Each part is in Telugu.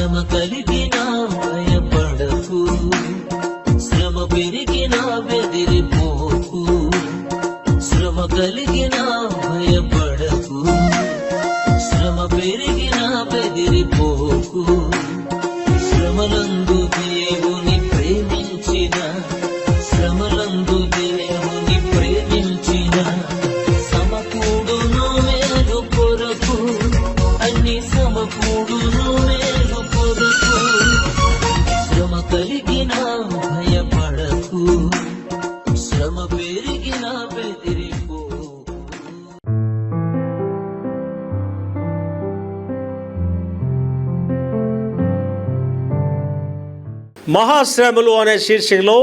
శ్రమ కలిగినా భయపడకు, శ్రమ పెరిగినా బెదిరిపోకు, శ్రమ కలిగినా భయపడకు, శ్రమ పెరిగినా బెదిరిపోకు. శ్రమలందు దేవుని ప్రేమించిన, శ్రమలందు దేవుని ప్రేమించిన సమకూడును మేలు కొరకు, అన్ని సమకూడును మేలు కొరకు. శ్రమ కలిగినా భయపడకు, శ్రమ పెరిగినా బెదిరిపోకు. మహాశ్రమలు అనే శీర్షికలో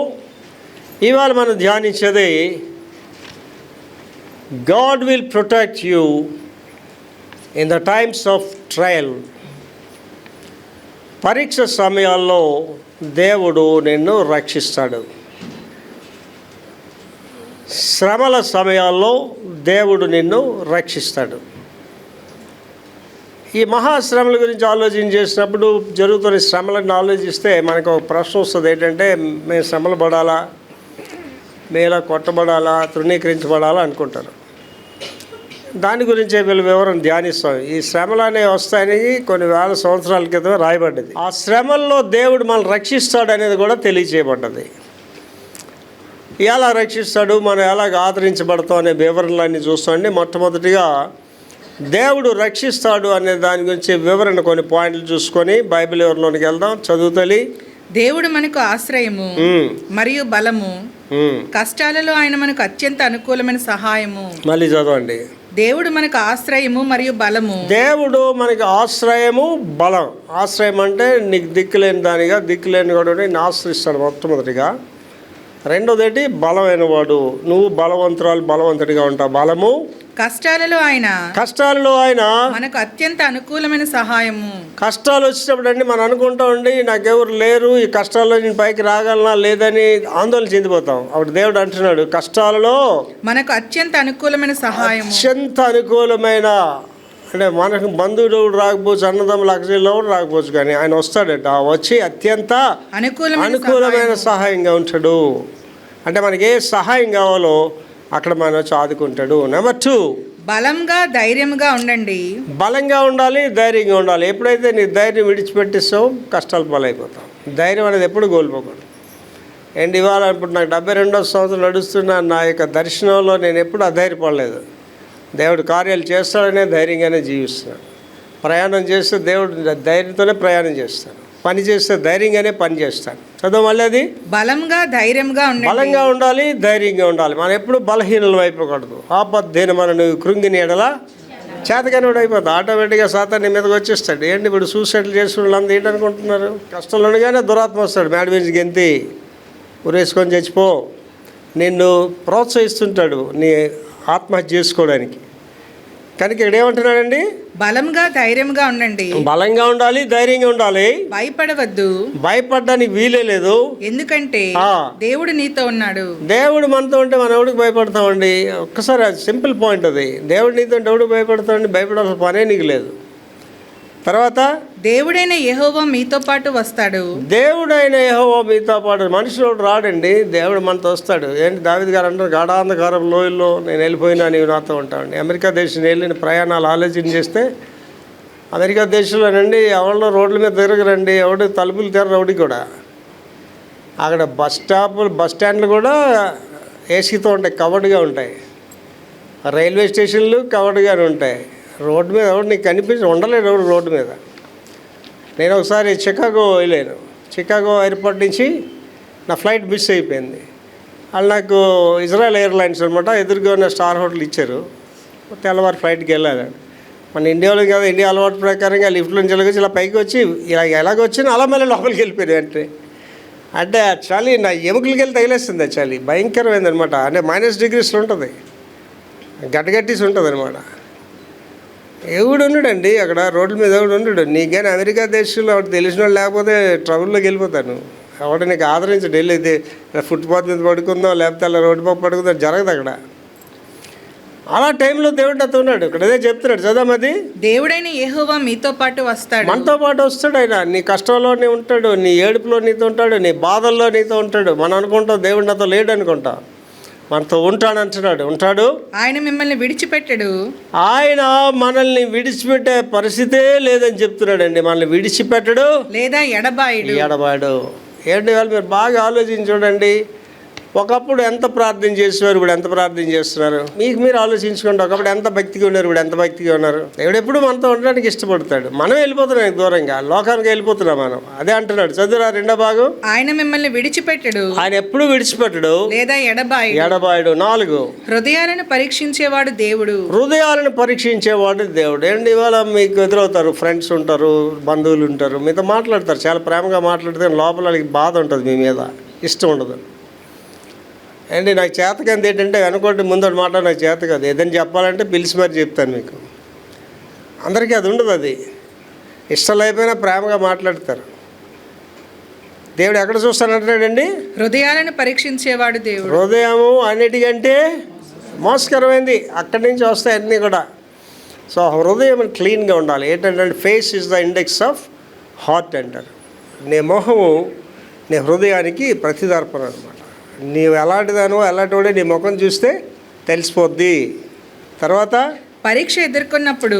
ఇవాళ మనం ధ్యానించేది God will protect you in the times of trial. పరీక్ష సమయాల్లో దేవుడు నిన్ను రక్షిస్తాడు. శ్రమల సమయాల్లో దేవుడు నిన్ను రక్షిస్తాడు. ఈ మహాశ్రమల గురించి ఆలోచన చేసినప్పుడు జరుగుతున్న శ్రమలను ఆలోచిస్తే మనకు ఒక ప్రశ్న వస్తుంది. ఏంటంటే, మేము శ్రమలు పడాలా, మేలా కొట్టబడాలా, తృణీకరించబడాలా అనుకుంటారు. దాని గురించే వీళ్ళు వివరణ ధ్యానిస్తాం. ఈ శ్రమలు అనేవి వస్తాయని కొన్ని వేల సంవత్సరాల క్రితం రాయబడ్డది. ఆ శ్రమల్లో దేవుడు మనల్ని రక్షిస్తాడు అనేది కూడా తెలియచేయబడ్డది. ఎలా రక్షిస్తాడు, మనం ఎలాగ ఆదరించబడతాం అనే వివరణలన్నీ చూస్తామండి. మొట్టమొదటిగా దేవుడు రక్షిస్తాడు అనే దాని గురించి వివరణ కొన్ని పాయింట్లు చూసుకొని బైబిల్ వివరణలోనికి వెళ్దాం. చదువుతలి. దేవుడు మనకు ఆశ్రయము మరియు బలము, కష్టాలలో ఆయన మనకు అత్యంత అనుకూలమైన సహాయము. మళ్ళీ చదవండి. దేవుడు మనకు ఆశ్రయము మరియు బలము. దేవుడు మనకి ఆశ్రయము, బలం. ఆశ్రయం అంటే నీకు దిక్కులేని దానిగా, దిక్కులేని వాడు నేను ఆశ్రయిస్తాడు మొట్టమొదటిగా. రెండోదేంటి, బలమైన వాడు. నువ్వు బలవంతుడిగా ఉంటావు. బలము. కష్టాలలో ఆయన మనకు అత్యంత అనుకూలమైన సహాయము. కష్టాలు వచ్చినప్పుడు అండి మనం అనుకుంటామండి, నాకెవరు లేరు, ఈ కష్టాల్లో నేను పైకి రాగలనా లేదని ఆందోళన చెందిపోతాం. అప్పుడు దేవుడు అంటున్నాడు, కష్టాలలో మనకు అత్యంత అనుకూలమైన సహాయం. అత్యంత అనుకూలమైన అంటే మనకు బంధువుడు రాకపోవచ్చు, అన్నదమ్ములు అక్షరాలు రాకపోవచ్చు, కానీ ఆయన వస్తాడట. వచ్చి అత్యంత అనుకూలమైన సహాయంగా ఉంటాడు. అంటే మనకి ఏ సహాయం కావాలో అక్కడ మనం వచ్చి ఆదుకుంటాడు. నెంబర్ 2, బలంగా ధైర్యంగా ఉండండి. బలంగా ఉండాలి, ధైర్యంగా ఉండాలి. ఎప్పుడైతే నీ ధైర్యం విడిచిపెట్టిస్తావు కష్టాలు పాలైపోతాం. ధైర్యం అనేది ఎప్పుడు కోల్పోకూడదు. అండ్ ఇవాళ ఇప్పుడు నాకు 72వ సంవత్సరం నడుస్తున్న నా యొక్క దర్శనంలో నేను ఎప్పుడు అధైర్యపడలేదు. దేవుడు కార్యాలు చేస్తాడనే ధైర్యంగానే జీవిస్తున్నాను. ప్రయాణం చేస్తే దేవుడు ధైర్యంతోనే ప్రయాణం చేస్తాను. పని చేస్తే ధైర్యంగానే పని చేస్తాను. చదువు మళ్ళీ అది బలంగా ఉండాలి, ధైర్యంగా ఉండాలి. మనం ఎప్పుడు బలహీనలు అయిపోకూడదు. ఆపద్ధేన మనం కృంగిని ఎడలా చేతగానే అయిపోతుంది. ఆటోమేటిక్గా సాతాన్ నీ మీదకి వచ్చేస్తాడు. ఏంటి ఇప్పుడు సూసైడ్లు చేసిన వాళ్ళందరూ ఏంటనుకుంటున్నారు? కష్టంలో ఉండగానే దురాత్మ వస్తాడు, మేడ మీద గెంతి ఉరేసుకొని చచ్చిపో. నిన్ను ప్రోత్సహిస్తుంటాడు నీ ఆత్మహత్య చేసుకోవడానికి. కనుక ఇక్కడ ఏమంటున్నాడండి, బలంగా ధైర్యంగా ఉండండి. బలంగా ఉండాలి, ధైర్యంగా ఉండాలి. భయపడవద్దు, భయపడడానికి వీలే లేదు. ఎందుకంటే దేవుడు నీతో ఉన్నాడు. దేవుడు మనతో ఉంటే మనం ఎవడికి భయపడతామండి? ఒక్కసారి సింపుల్ పాయింట్ అది. దేవుడు నీతో ఉంటే ఎవడికి భయపడతామండి? భయపడాల్సిన పనే నీకు లేదు. తర్వాత దేవుడైన యెహోవా మీతో పాటు వస్తాడు. దేవుడైన యెహోవా మీతో పాటు. మనుషులు రాడండి, దేవుడు మనతో వస్తాడు. ఏంటి దావీదు గారు అంటారు, గాఢాంధకారం లోయల్లో నేను వెళ్ళిపోయినా నీవు నాతో ఉంటావండి. అమెరికా దేశం వెళ్ళిన ప్రయాణాలు ఆలోచన చేస్తే అమెరికా దేశంలోనండి ఎవరిలో రోడ్ల మీద తిరగరండి, ఎవడు తలుపులు తెరరు ఎవడికి కూడా. అక్కడ బస్ స్టాండ్లు కూడా ఏసీతో ఉంటాయి, కవర్డ్గా ఉంటాయి. రైల్వే స్టేషన్లు కవర్డ్గానే ఉంటాయి. రోడ్డు మీద ఎవరు నీకు కనిపించి ఉండలేడు ఎవరు రోడ్డు మీద. నేను ఒకసారి చికాగో వెళ్ళాను. చికాగో ఎయిర్పోర్ట్ నుంచి నా ఫ్లైట్ మిస్ అయిపోయింది. వాళ్ళు నాకు ఇజ్రాయెల్ ఎయిర్లైన్స్ అనమాట ఎదురుగా ఉన్న స్టార్ హోటల్ ఇచ్చారు. తెల్లవారు ఫ్లైట్కి వెళ్ళాను. మన ఇండియాలో కదా, ఇండియా అలవాటు ప్రకారంగా లిఫ్ట్లో నుంచి వెళ్ళి ఇలా పైకి వచ్చి ఇలా ఎలాగొచ్చినా అలా మళ్ళీ లోపలికి వెళ్ళిపోయాను. అంటే చలి నా ఎముకలకి వెళ్ళి తగిలేస్తుంది. చలి భయంకరమైంది అనమాట. అంటే -డిగ్రీస్లో ఉంటుంది, గట్టగట్టేసి ఉంటుంది అనమాట. ఎవడు ఉండడండి అక్కడ రోడ్ల మీద, ఎవడు ఉండడు. నీకైనా అమెరికా దేశంలో ఒకటి తెలిసిన వాళ్ళు లేకపోతే ట్రబుల్లోకి వెళ్ళిపోతాను. ఎవడ నీకు ఆదరించడు. వెళ్ళేది ఫుట్పాత్ మీద పడుకుందాం లేకపోతే అలా రోడ్డు పక్క పడుకుందాం జరగదు అక్కడ. అలా టైంలో దేవుడు నాతో ఉన్నాడు. ఇక్కడ అదే చెప్తున్నాడు చదవమది. దేవుడైన యెహోవా మీతో పాటు వస్తాడు. మనతో పాటు వస్తాడు ఆయన. నీ కష్టంలోనే ఉంటాడు, నీ ఏడుపులో నీతో ఉంటాడు, నీ బాధల్లో నీతో ఉంటాడు. మనం అనుకుంటాం దేవుడు నాతో లేడు అనుకుంటాం, మనతో ఉంటాడు అంటున్నాడు. ఉంటాడు. ఆయన మిమ్మల్ని విడిచిపెట్టడు. ఆయన మనల్ని విడిచిపెట్టే పరిస్థితే లేదని చెప్తున్నాడండి. మనల్ని విడిచిపెట్టడు లేదా ఎడబాయడు. ఏంటి వాళ్ళు మీరు బాగా ఆలోచించి చూడండి. ఒకప్పుడు ఎంత ప్రార్థన చేసేవారు, ఇప్పుడు ఎంత ప్రార్థన చేస్తున్నారు? మీకు మీరు ఆలోచించుకోండి. ఒకప్పుడు ఎంత భక్తిగా ఉన్నారు, ఇప్పుడు ఎంత భక్తిగా ఉన్నారు? దేవుడు ఎప్పుడు మనతో ఉండడానికి ఇష్టపడతాడు. మనం వెళ్ళిపోతున్నాం దూరంగా, లోకానికి వెళ్ళిపోతున్నాం మనం. అదే అంటున్నాడు. చదువురా రెండో భాగం. ఆయన మిమ్మల్ని విడిచిపెట్టడు. ఆయన ఎప్పుడు విడిచిపెట్టడు లేదా ఎడబాయడు. 4 హృదయాలను పరీక్షించేవాడు దేవుడు. హృదయాలను పరీక్షించేవాడు దేవుడు. ఏంటి ఇవాళ మీకు ఎదురవుతారు, ఫ్రెండ్స్ ఉంటారు, బంధువులు ఉంటారు, మీతో మాట్లాడతారు, చాలా ప్రేమగా మాట్లాడితే లోపల వాళ్ళకి బాధ ఉంటుంది, మీ మీద ఇష్టం ఉండదు. అండి నాకు చేతకంది ఏంటంటే అనుకోండి ముందు మాట నాకు చేత కాదు. ఏదైనా చెప్పాలంటే పిలిచి మరి చెప్తాను మీకు. అందరికీ అది ఉండదు. అది ఇష్టం లేకపోయినా ప్రేమగా మాట్లాడతారు. దేవుడు ఎక్కడ చూస్తానంటున్నాడండి? హృదయాలను పరీక్షించేవాడు దేవుడు. హృదయము అన్నిటికంటే మోసకరమైంది, అక్కడి నుంచి వస్తాయి అన్నీ కూడా. సో హృదయం క్లీన్గా ఉండాలి. ఏంటంటే face is the index of heart అంటారు. నీ మొహము నీ హృదయానికి ప్రతిదర్పణ అనమాట. నీవు ఎలాంటిదానో ఎలాంటి నీ ముఖం చూస్తే తెలిసిపోద్ది. తర్వాత పరీక్ష ఎదుర్కొన్నప్పుడు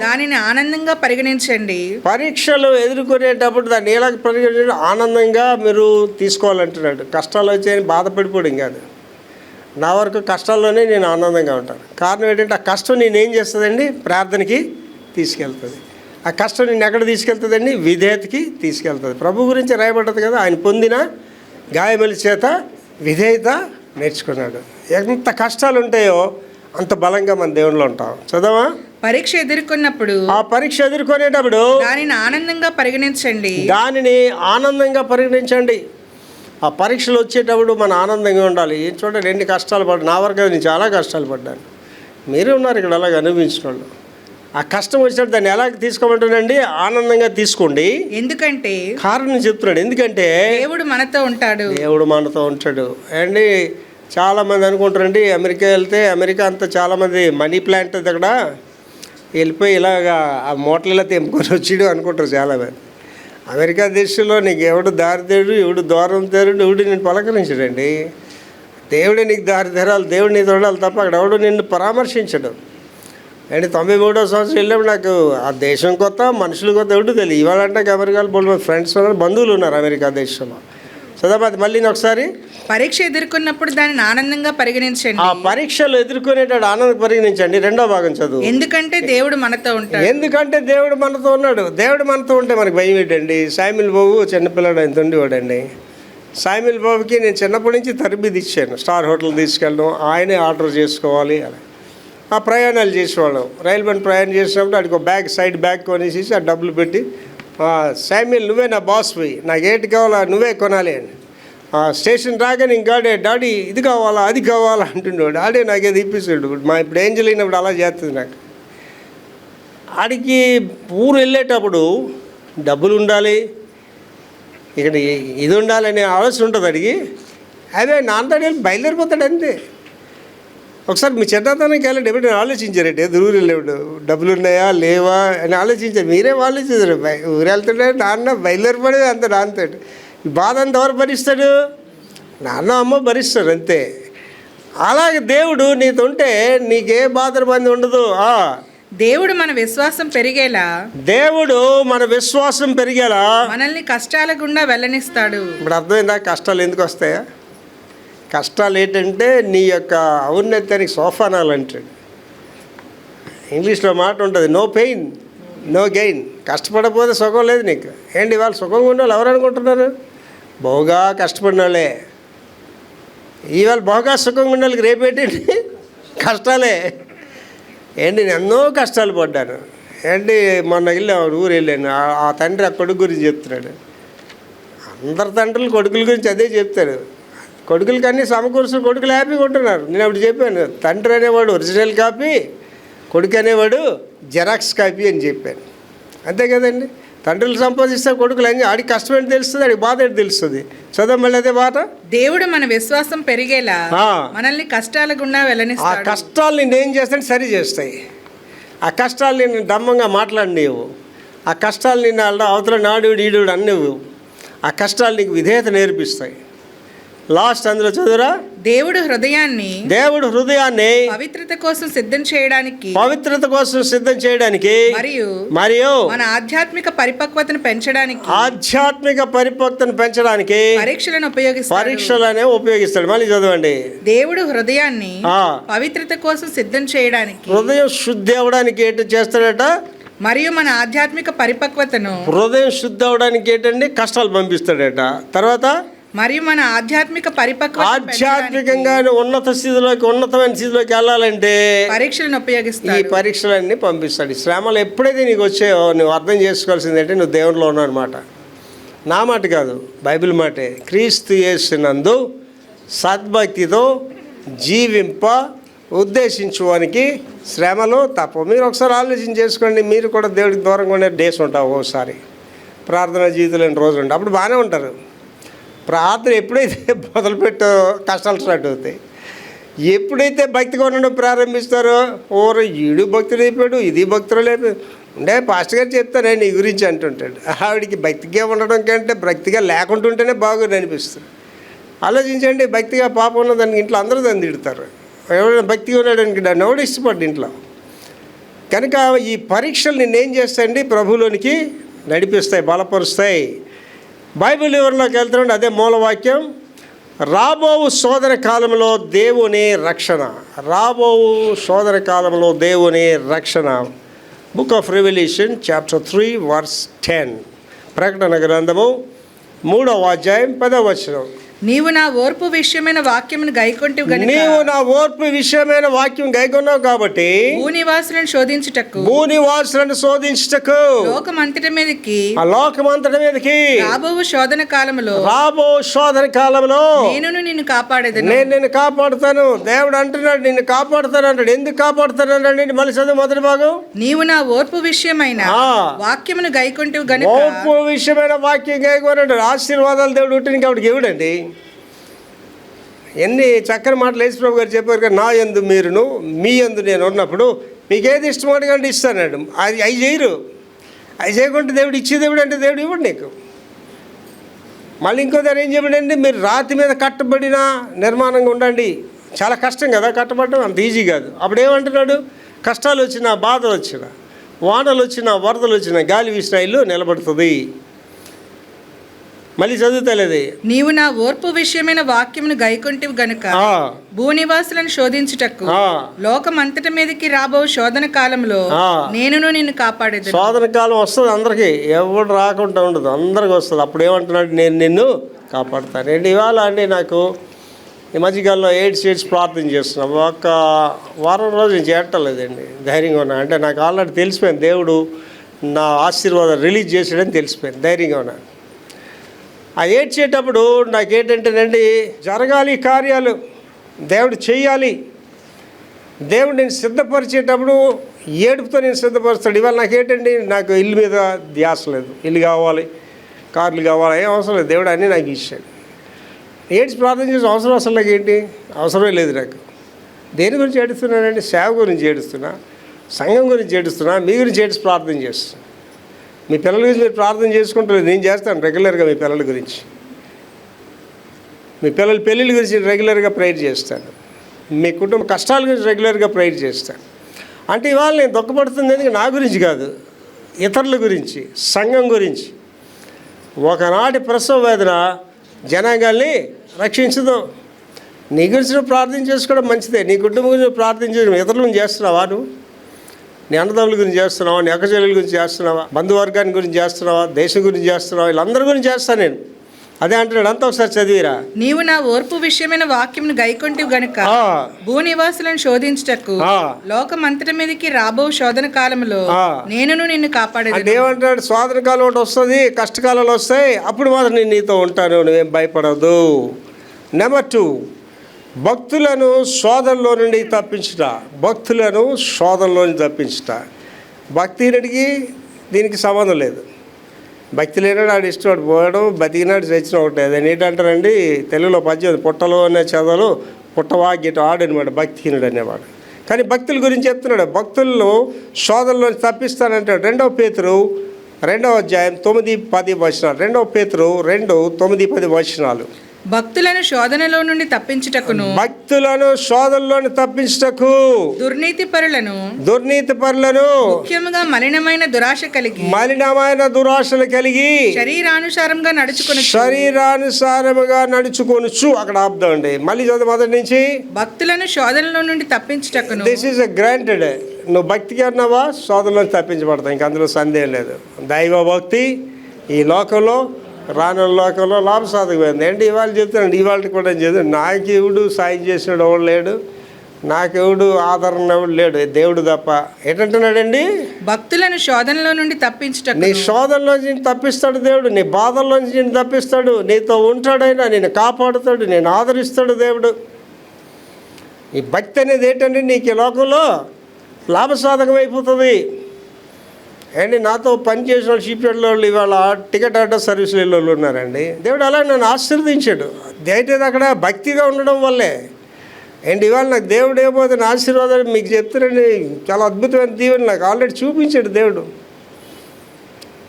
దానిని ఆనందంగా పరిగణించండి. పరీక్షలు ఎదుర్కొనేటప్పుడు దాన్ని ఎలా పరిగణించండి? ఆనందంగా మీరు తీసుకోవాలంటున్నాడు. కష్టాలు వచ్చాయని బాధపడిపోవడం కాదు. నా వరకు కష్టాల్లోనే నేను ఆనందంగా ఉంటాను. కారణం ఏంటంటే ఆ కష్టం నేను ఏం చేస్తుందండి? ప్రార్థనకి తీసుకెళ్తుంది. ఆ కష్టం నేను ఎక్కడ తీసుకెళ్తుందండి? విధేయతకి తీసుకెళ్తుంది. ప్రభు గురించి రాయబడ్డది కదా, ఆయన పొందిన గాయముల చేత విధేయత నేర్చుకున్నాడు. ఎంత కష్టాలు ఉంటాయో అంత బలంగా మన దేవునిలో ఉంటాం. చదవా? పరీక్ష ఎదుర్కొన్నప్పుడు ఆ పరీక్ష ఎదుర్కొనేటప్పుడు దానిని ఆనందంగా పరిగణించండి. ఆ పరీక్షలు వచ్చేటప్పుడు మన ఆనందంగా ఉండాలి. చూడండి ఎన్ని కష్టాలు పడ్డా. నా వరకు నేను చాలా కష్టాలు పడ్డాను. మీరే ఉన్నారు ఇక్కడ అలాగ అనుభవించిన వాళ్ళు. ఆ కష్టం వచ్చినప్పుడు దాన్ని ఎలా తీసుకోమంటానండి? ఆనందంగా తీసుకోండి. ఎందుకంటే కారణం చెప్తున్నాడు. ఎందుకంటే దేవుడు మనతో ఉంటాడు అండి. చాలామంది అనుకుంటారండి అమెరికా వెళ్తే, అమెరికా అంతా చాలామంది మనీ ప్లాంట్ అది అక్కడ వెళ్ళిపోయి ఇలాగా ఆ మూటలలో తెంపుకొని వచ్చిడు అనుకుంటారు చాలామంది. అమెరికా దేశంలో నీకు ఎవడు దారి తేడు, ఎవడు దూరం తేడు, ఎవడు నేను పలకరించడండి. దేవుడే నీకు దారి తెరాలి, దేవుడు నీ తోడాలి తప్ప అక్కడ ఎవడు నిన్ను పరామర్శించడు. అండ్ 93వ సంవత్సరం వెళ్ళినప్పుడు నాకు ఆ దేశం కొత్త, మనుషులు కొత్త, ఎవడు తెలియదు. ఇవాళ అంటే అమెరికాలో బోల్ ఫ్రెండ్స్ ఉన్నారు, బంధువులు ఉన్నారు అమెరికా దేశంలో. సదాబాద్ మళ్ళీ ఒకసారి పరీక్ష ఎదుర్కొన్నప్పుడు దానిని ఆనందంగా పరిగణించండి. ఆ పరీక్షలు ఎదుర్కొనేటాడు ఆనంద పరిగణించండి. రెండో భాగం చదువు. ఎందుకంటే దేవుడు మనతో ఉన్నాడు. దేవుడు మనతో ఉంటే మనకు భయం ఏంటండి? సామ్యూల్ బాబు చిన్నపిల్లడు ఆయన ఉండేవాడండి. సామ్యూల్ బాబుకి నేను చిన్నప్పటి నుంచి తరబిది ఇచ్చాను. స్టార్ హోటల్ తీసుకెళ్ళడం, ఆయనే ఆర్డర్ చేసుకోవాలి అలా. ఆ ప్రయాణాలు చేసేవాళ్ళం. రైలు బండి ప్రయాణం చేసినప్పుడు వాడికి ఒక బ్యాగ్, సైడ్ బ్యాగ్ కొనేసి ఆ డబ్బులు పెట్టి, శామ్యూల్ నువ్వే నా బాస్వి, నాకు ఏంటి కావాలా నువ్వే కొనాలి అని. స్టేషన్ రాగానే ఇంకాడే డాడీ ఇది కావాలా అది కావాలా అంటుండేవాడు. ఆడే నాకేది ఇప్పిస్తాడు. ఇప్పుడు ఏంజల్ అయినప్పుడు అలా చేస్తుంది నాకు. ఆడికి ఊరు వెళ్ళేటప్పుడు డబ్బులు ఉండాలి, ఇక్కడ ఇది ఉండాలనే ఆలోచన ఉంటుంది అడిగి. అదే నాన్నతో బయలుదేరిపోతాడు అంతే. ఒకసారి మీ చిన్నతనానికి వెళ్ళండి, ఎప్పుడైనా ఆలోచించారంటే ఊరు వెళ్ళేవాడు డబ్బులు ఉన్నాయా లేవా అని ఆలోచించారు. మీరేం ఆలోచించారు? ఊరు వెళ్తుంటే నాన్న బయలుదేరిపడే అంత నాన్నతో బాధ అంత ఎవరు భరిస్తాడు? నాన్న అమ్మ భరిస్తారు అంతే. అలాగే దేవుడు నీతో ఉంటే నీకే బాధ బంది ఉండదు. దేవుడు మన విశ్వాసం పెరిగేలా మనల్ని కష్టాల గుండా వెళ్ళనిస్తాడు. ఇప్పుడు అర్థమైందా? కష్టాలు ఎందుకు వస్తాయా? కష్టాలు ఏంటంటే నీ యొక్క ఔన్నత్యానికి సోఫానాలు అంటాడు. ఇంగ్లీష్లో మాట ఉంటుంది, నో పెయిన్ నో గెయిన్. కష్టపడకపోతే సుఖం లేదు నీకు. ఏంటి వాళ్ళు సుఖంగా ఉండాలి ఎవరు అనుకుంటున్నారు? బహుగా కష్టపడిన వాళ్ళే. ఇవాళ బహుగా సుఖంగా ఉండాలి, రేపేంటి కష్టాలే. ఏంటి నేను ఎన్నో కష్టాలు పడ్డాను. ఏంటి మొన్న ఊరు వెళ్ళాను. ఆ తండ్రి ఆ కొడుకు గురించి చెప్తున్నాడు. అందరు తండ్రులు కొడుకుల గురించి అదే చెప్తాడు. కొడుకులకి అన్నీ సమకూర్చు, కొడుకులు హ్యాపీగా ఉంటున్నారు. నేను అప్పుడు చెప్పాను, తండ్రి అనేవాడు ఒరిజినల్ కాపీ, కొడుకు అనేవాడు జెరాక్స్ కాపీ అని చెప్పాను. అంతే కదండి. తండ్రులు సంపాదిస్తే కొడుకులు ఆడికి కష్టం ఏంటి తెలుస్తుంది, ఆడికి బాధ ఏంటి తెలుస్తుంది. చదువు మళ్ళీ అదే బాధ. దేవుడు మన విశ్వాసం పెరిగేలా మనల్ని కష్టాల గుండా ఆ వెళ్ళనిస్తాడు. కష్టాలు నేను ఏం చేస్తాను సరి చేస్తాయి. ఆ కష్టాలు నేను దమ్మంగా మాట్లాడినవు, ఆ కష్టాలు నిన్ను అవతల నాడు ఈడు అన్నవు, ఆ కష్టాలు నీకు విధేయత నేర్పిస్తాయి. లాస్ట్ అందులో చదువురా, దేవుడు హృదయాన్ని పవిత్రత కోసం సిద్ధం చేయడానికి మరియు మన ఆధ్యాత్మిక పరిపక్వతను పెంచడానికి పరీక్షలనే ఉపయోగిస్తాడు. మళ్ళీ చదవండి. దేవుడు హృదయాన్ని పవిత్రత కోసం సిద్ధం చేయడానికి, హృదయం శుద్ధి అవడానికి ఏంటి చేస్తాడట, మరియు మన ఆధ్యాత్మిక పరిపక్వతను, హృదయం శుద్ధి అవడానికి ఏంటండి కష్టాలు పంపిస్తాడట. తర్వాత మరియు మన ఆధ్యాత్మికంగా ఉన్నతమైన స్థితిలోకి వెళ్ళాలంటే పరీక్షలను ఉపయోగిస్తాడు. ఈ పరీక్షలన్నీ పంపిస్తాడు. శ్రమలు ఎప్పుడైతే నీకు వచ్చాయో నువ్వు అర్థం చేసుకోవాల్సింది ఏంటంటే నువ్వు దేవునిలో ఉన్నావు అన్నమాట. నా మాట కాదు, బైబిల్ మాటే. క్రీస్తు యేసునందు సద్భక్తితో జీవింప ఉద్దేశించువానికి శ్రమలు తప్ప. మీరు ఒకసారి ఆలోచన చేసుకోండి. మీరు కూడా దేవుడికి దూరంగా ఉండే డేస్ ఉంటావు, ఓసారి ప్రార్థన జీవితంలో రోజులు ఉంటాయి. అప్పుడు బాగానే ఉంటారు. ప్రార్థన ఎప్పుడైతే మొదలుపెట్టో కష్టాలు స్టార్ట్ అవుతాయి. ఎప్పుడైతే భక్తిగా ఉండడం ప్రారంభిస్తారో, ఓరు ఈడు భక్తులు అయిపోయాడు, ఇది భక్తులు అయిపోయాడు ఉండే పాస్టర్ గారు చెప్తానే నీ గురించి అంటుంటాడు. ఆవిడికి భక్తిగా ఉండడం కంటే భక్తిగా లేకుంటుంటేనే బాగుంది అనిపిస్తుంది. ఆలోచించండి, భక్తిగా పాపం ఉన్న దానికి ఇంట్లో అందరూ దాన్ని తిడతారు. ఎవరైనా భక్తిగా ఉన్నాడానికి దాన్ని ఎవడు ఇష్టపడ్డు ఇంట్లో. కనుక ఈ పరీక్షలు నిన్నేం చేస్తాయండి, ప్రభువులోనికి నడిపిస్తాయి, బలపరుస్తాయి. బైబిల్ వివరణలోకి వెళ్తున్నాడు, అదే మూలవాక్యం. రాబోవు శోధన కాలంలో దేవుని రక్షణ. రాబోవు శోధన కాలంలో దేవుని రక్షణ. Book of Revelation chapter 3 verse 10. ప్రకటన గ్రంథము 3వ అధ్యాయం 10వ వచనం. నీవు నా ఓర్పు విషయమైన వాక్యమును గైకొంటివి గనుక, నీవు నా ఓర్పు విషయమైన వాక్యం గైకొన్నావు కాబట్టి భూనివాసులను శోధించుటకు లోకమంతటి మీదకి రాబో శోధన కాలంలో నేను నిన్ను కాపాడేదను. నేను నిన్ను కాపాడుతాను. దేవుడు అంటున్నాడు నిన్ను కాపాడుతాను అంటాడు. ఎందుకు కాపాడుతాను అన్నాడు? మళ్ళీ చదువు మొదటి భాగం. నీవు నా ఓర్పు విషయమైన వాక్యమును గైకొంటివి గనుక. ఓర్పు విషయమైన వాక్యం గైకొన్నాడు. ఆశీర్వాదాలు దేవుడు ఉంటుంది కాబట్టి ఎవడండి ఎన్ని చక్కని మాటలు యేసు ప్రభు గారు చెప్పారు కదా, నా యందు మీరును మీ యందు నేను ఉన్నప్పుడు మీకు ఏది ఇష్టం అడగండి ఇస్తాను. అవి చేయరు. అవి చేయకుంటే దేవుడు ఇచ్చే దేవుడు అంటే దేవుడు ఇవ్వడు నీకు. మళ్ళీ ఇంకో దగ్గర ఏం చెప్పండి, మీరు రాతి మీద కట్టబడిన నిర్మాణంగా ఉండండి. చాలా కష్టం కదా కట్టబడడం, అంత ఈజీ కాదు. అప్పుడు ఏమంటున్నాడు, కష్టాలు వచ్చినా బాధలు వచ్చినా వానలు వచ్చినా వరదలు వచ్చినా గాలి వీసినా ఇల్లు నిలబడుతుంది. మళ్ళీ చదువుతలేదు. నీవు నా ఓర్పు విషయమైన వాక్యమును గైకొంటివి గనుక భూనివాసులను శోధించుటకు లోకమంతటి మీదకి రాబో శోధన కాలంలో నేను నిన్ను కాపాడేది. శోధన కాలం వస్తుంది అందరికీ, ఎవడు రాకుండా ఉండదు, అందరికి వస్తుంది. అప్పుడు ఏమంటున్నాడు, నేను నిన్ను కాపాడుతాను. ఏంటి ఇవాళ అండి నాకు ఈ మధ్యకాలంలో ఎయిడ్స్ ప్రార్థన చేస్తున్నాం. ఒక వారం రోజు నేను చేయటలేదండి, ధైర్యంగా ఉన్నా. అంటే నాకు ఆల్రెడీ తెలిసిపోయింది దేవుడు నా ఆశీర్వాదం రిలీజ్ చేసాడని తెలిసిపోయింది, ధైర్యంగా ఉన్నాను. ఆ ఏడ్చేటప్పుడు నాకేంటంటేనండి, జరగాలి కార్యాలు, దేవుడు చెయ్యాలి. దేవుడు నేను సిద్ధపరిచేటప్పుడు ఏడుపుతో నేను సిద్ధపరుస్తాడు. ఇవాళ నాకేంటండి, నాకు ఇల్లు మీద ధ్యాస లేదు. ఇల్లు కావాలి, కార్లు కావాలి, ఏం అవసరం లేదు. దేవుడు అన్నీ నాకు ఇచ్చాడు. ఏడ్చి ప్రార్థన చేసే అవసరం అసలు నాకు ఏంటి, అవసరమే లేదు నాకు. దేని గురించి ఏడుస్తున్నానండి? సేవ గురించి ఏడుస్తున్నా, సంఘం గురించి ఏడుస్తున్నా, మీ గురించి ఏడ్చి ప్రార్థన చేస్తున్నా. మీ పిల్లల గురించి మీరు ప్రార్థన చేసుకుంటారు, నేను చేస్తాను రెగ్యులర్గా. మీ పిల్లల గురించి, మీ పిల్లల పెళ్ళిళ్ళ గురించి రెగ్యులర్గా ప్రేయర్ చేస్తాను. మీ కుటుంబ కష్టాల గురించి రెగ్యులర్గా ప్రేయర్ చేస్తాను. అంటే ఇవాళ నేను దుఃఖపడుతుంది ఎందుకు, నా గురించి కాదు, ఇతరుల గురించి, సంఘం గురించి. ఒకనాటి ప్రసవ వేదన జనాంగాల్ని రక్షించదు. నీ గురించి నువ్వు ప్రార్థన చేసుకోవడం మంచిదే. నీ కుటుంబం గురించి ప్రార్థన చేయడం, ఇతరుల గురించి చేస్తున్నావా? నువ్వు నీ అన్నదమ్ముల గురించి చేస్తున్నావా, నీ అక్కచెల్లెల గురించి చేస్తున్నావా, బంధువర్గాన్ని గురించి చేస్తున్నావా, దేశం గురించి చేస్తున్నావా? వీళ్ళందరి గురించి చేస్తాను నేను. అదే అంటున్నాడు. అంతా ఒకసారి చదివిరా. నీవు నా ఓర్పు విషయమైన వాక్యమును గైకొంటివి గనుక భూనివాసులను శోధించుటకు లోకమంతటి మీదకి రాబో శోధన కాలంలో నేను నిన్ను కాపాడేది. అంటే ఏమంటాడు, శోధన కాలం ఒకటి వస్తుంది, కష్టకాలాలు వస్తాయి, అప్పుడు మాత్రం నేను నీతో ఉంటాను, నువ్వేం భయపడదు. నెంబర్ 2, భక్తులను శోధనలో నుండి తప్పించుట. భక్తులను శోధనలో నుంచి తప్పించుట. భక్తిహీనుడికి దీనికి సంబంధం లేదు. భక్తి లేనాడు ఆడు ఇష్టం పోవడం, బతికినాడు చచ్చిన ఒకటే. అదే ఏంటంటారండి తెలుగులో పద్యం, పుట్టలో అనే చదవలు పుట్టవా గిట ఆడు అనమాట భక్తిహీనుడు అనేవాడు. కానీ భక్తుల గురించి చెప్తున్నాడు, భక్తులను శోధనలో తప్పిస్తానంటాడు. 2 పేతురు 2వ అధ్యాయం 9-10 వచనాలు. 2 పేతురు 2:9-10 వచనాలు. భక్తులను శోధనలో నుండి తప్పించుటకును, భక్తులను శోధనలోని తప్పించుటకు, దుర్నీతి పరులను ముఖ్యముగా మలినమైన దురాశలు కలిగి శరీరానుసారముగా నడుచుకొనుచు. అక్కడ ఆపుదాం అండి, మళ్ళీ చదువు మొదటి నుంచి. భక్తులను శోధనలో నుండి తప్పించుటకును. This is a granted. నువ్వు భక్తిగా ఉన్నావా, శోధనలో తప్పించబడతావు, ఇంక అందులో సందేహం లేదు. దైవ భక్తి ఈ లోకంలో రానున్న లోకంలో లాభసాధకమైంది. ఏంటి ఇవాళ చెప్తానండి, ఇవాళ కూడా చెప్తాను, నాకెవడు సాయం చేసినాడు ఎవడు లేడు, నాకెవడు ఆదరణ ఎవడు లేడు, దేవుడు తప్ప. ఏంటంటున్నాడండి, భక్తులను శోధనలో నుండి తప్పించుటకు. నీ శోధనలో నుంచి తప్పిస్తాడు దేవుడు, నీ బాధల్లో నుంచి తప్పిస్తాడు, నీతో ఉంటాడైనా, నేను కాపాడుతాడు, నేను ఆదరిస్తాడు దేవుడు. ఈ భక్తి అనేది ఏంటంటే నీకు ఈ లోకంలో లాభసాధకం అయిపోతుంది. అండి నాతో పనిచేసిన షిప్యార్డ్లో వాళ్ళు ఇవాళ టికెట్ ఆర్డర్ సర్వీసులలో ఉన్నారండి. దేవుడు అలా నన్ను ఆశీర్వదించాడు. దయచేది అక్కడ భక్తిగా ఉండడం వల్లే. అండ్ ఇవాళ నాకు దేవుడు ఏమవుతుంది ఆశీర్వాదాలు మీకు చెప్తారండి, చాలా అద్భుతమైన దీవెన నాకు ఆల్రెడీ చూపించాడు దేవుడు.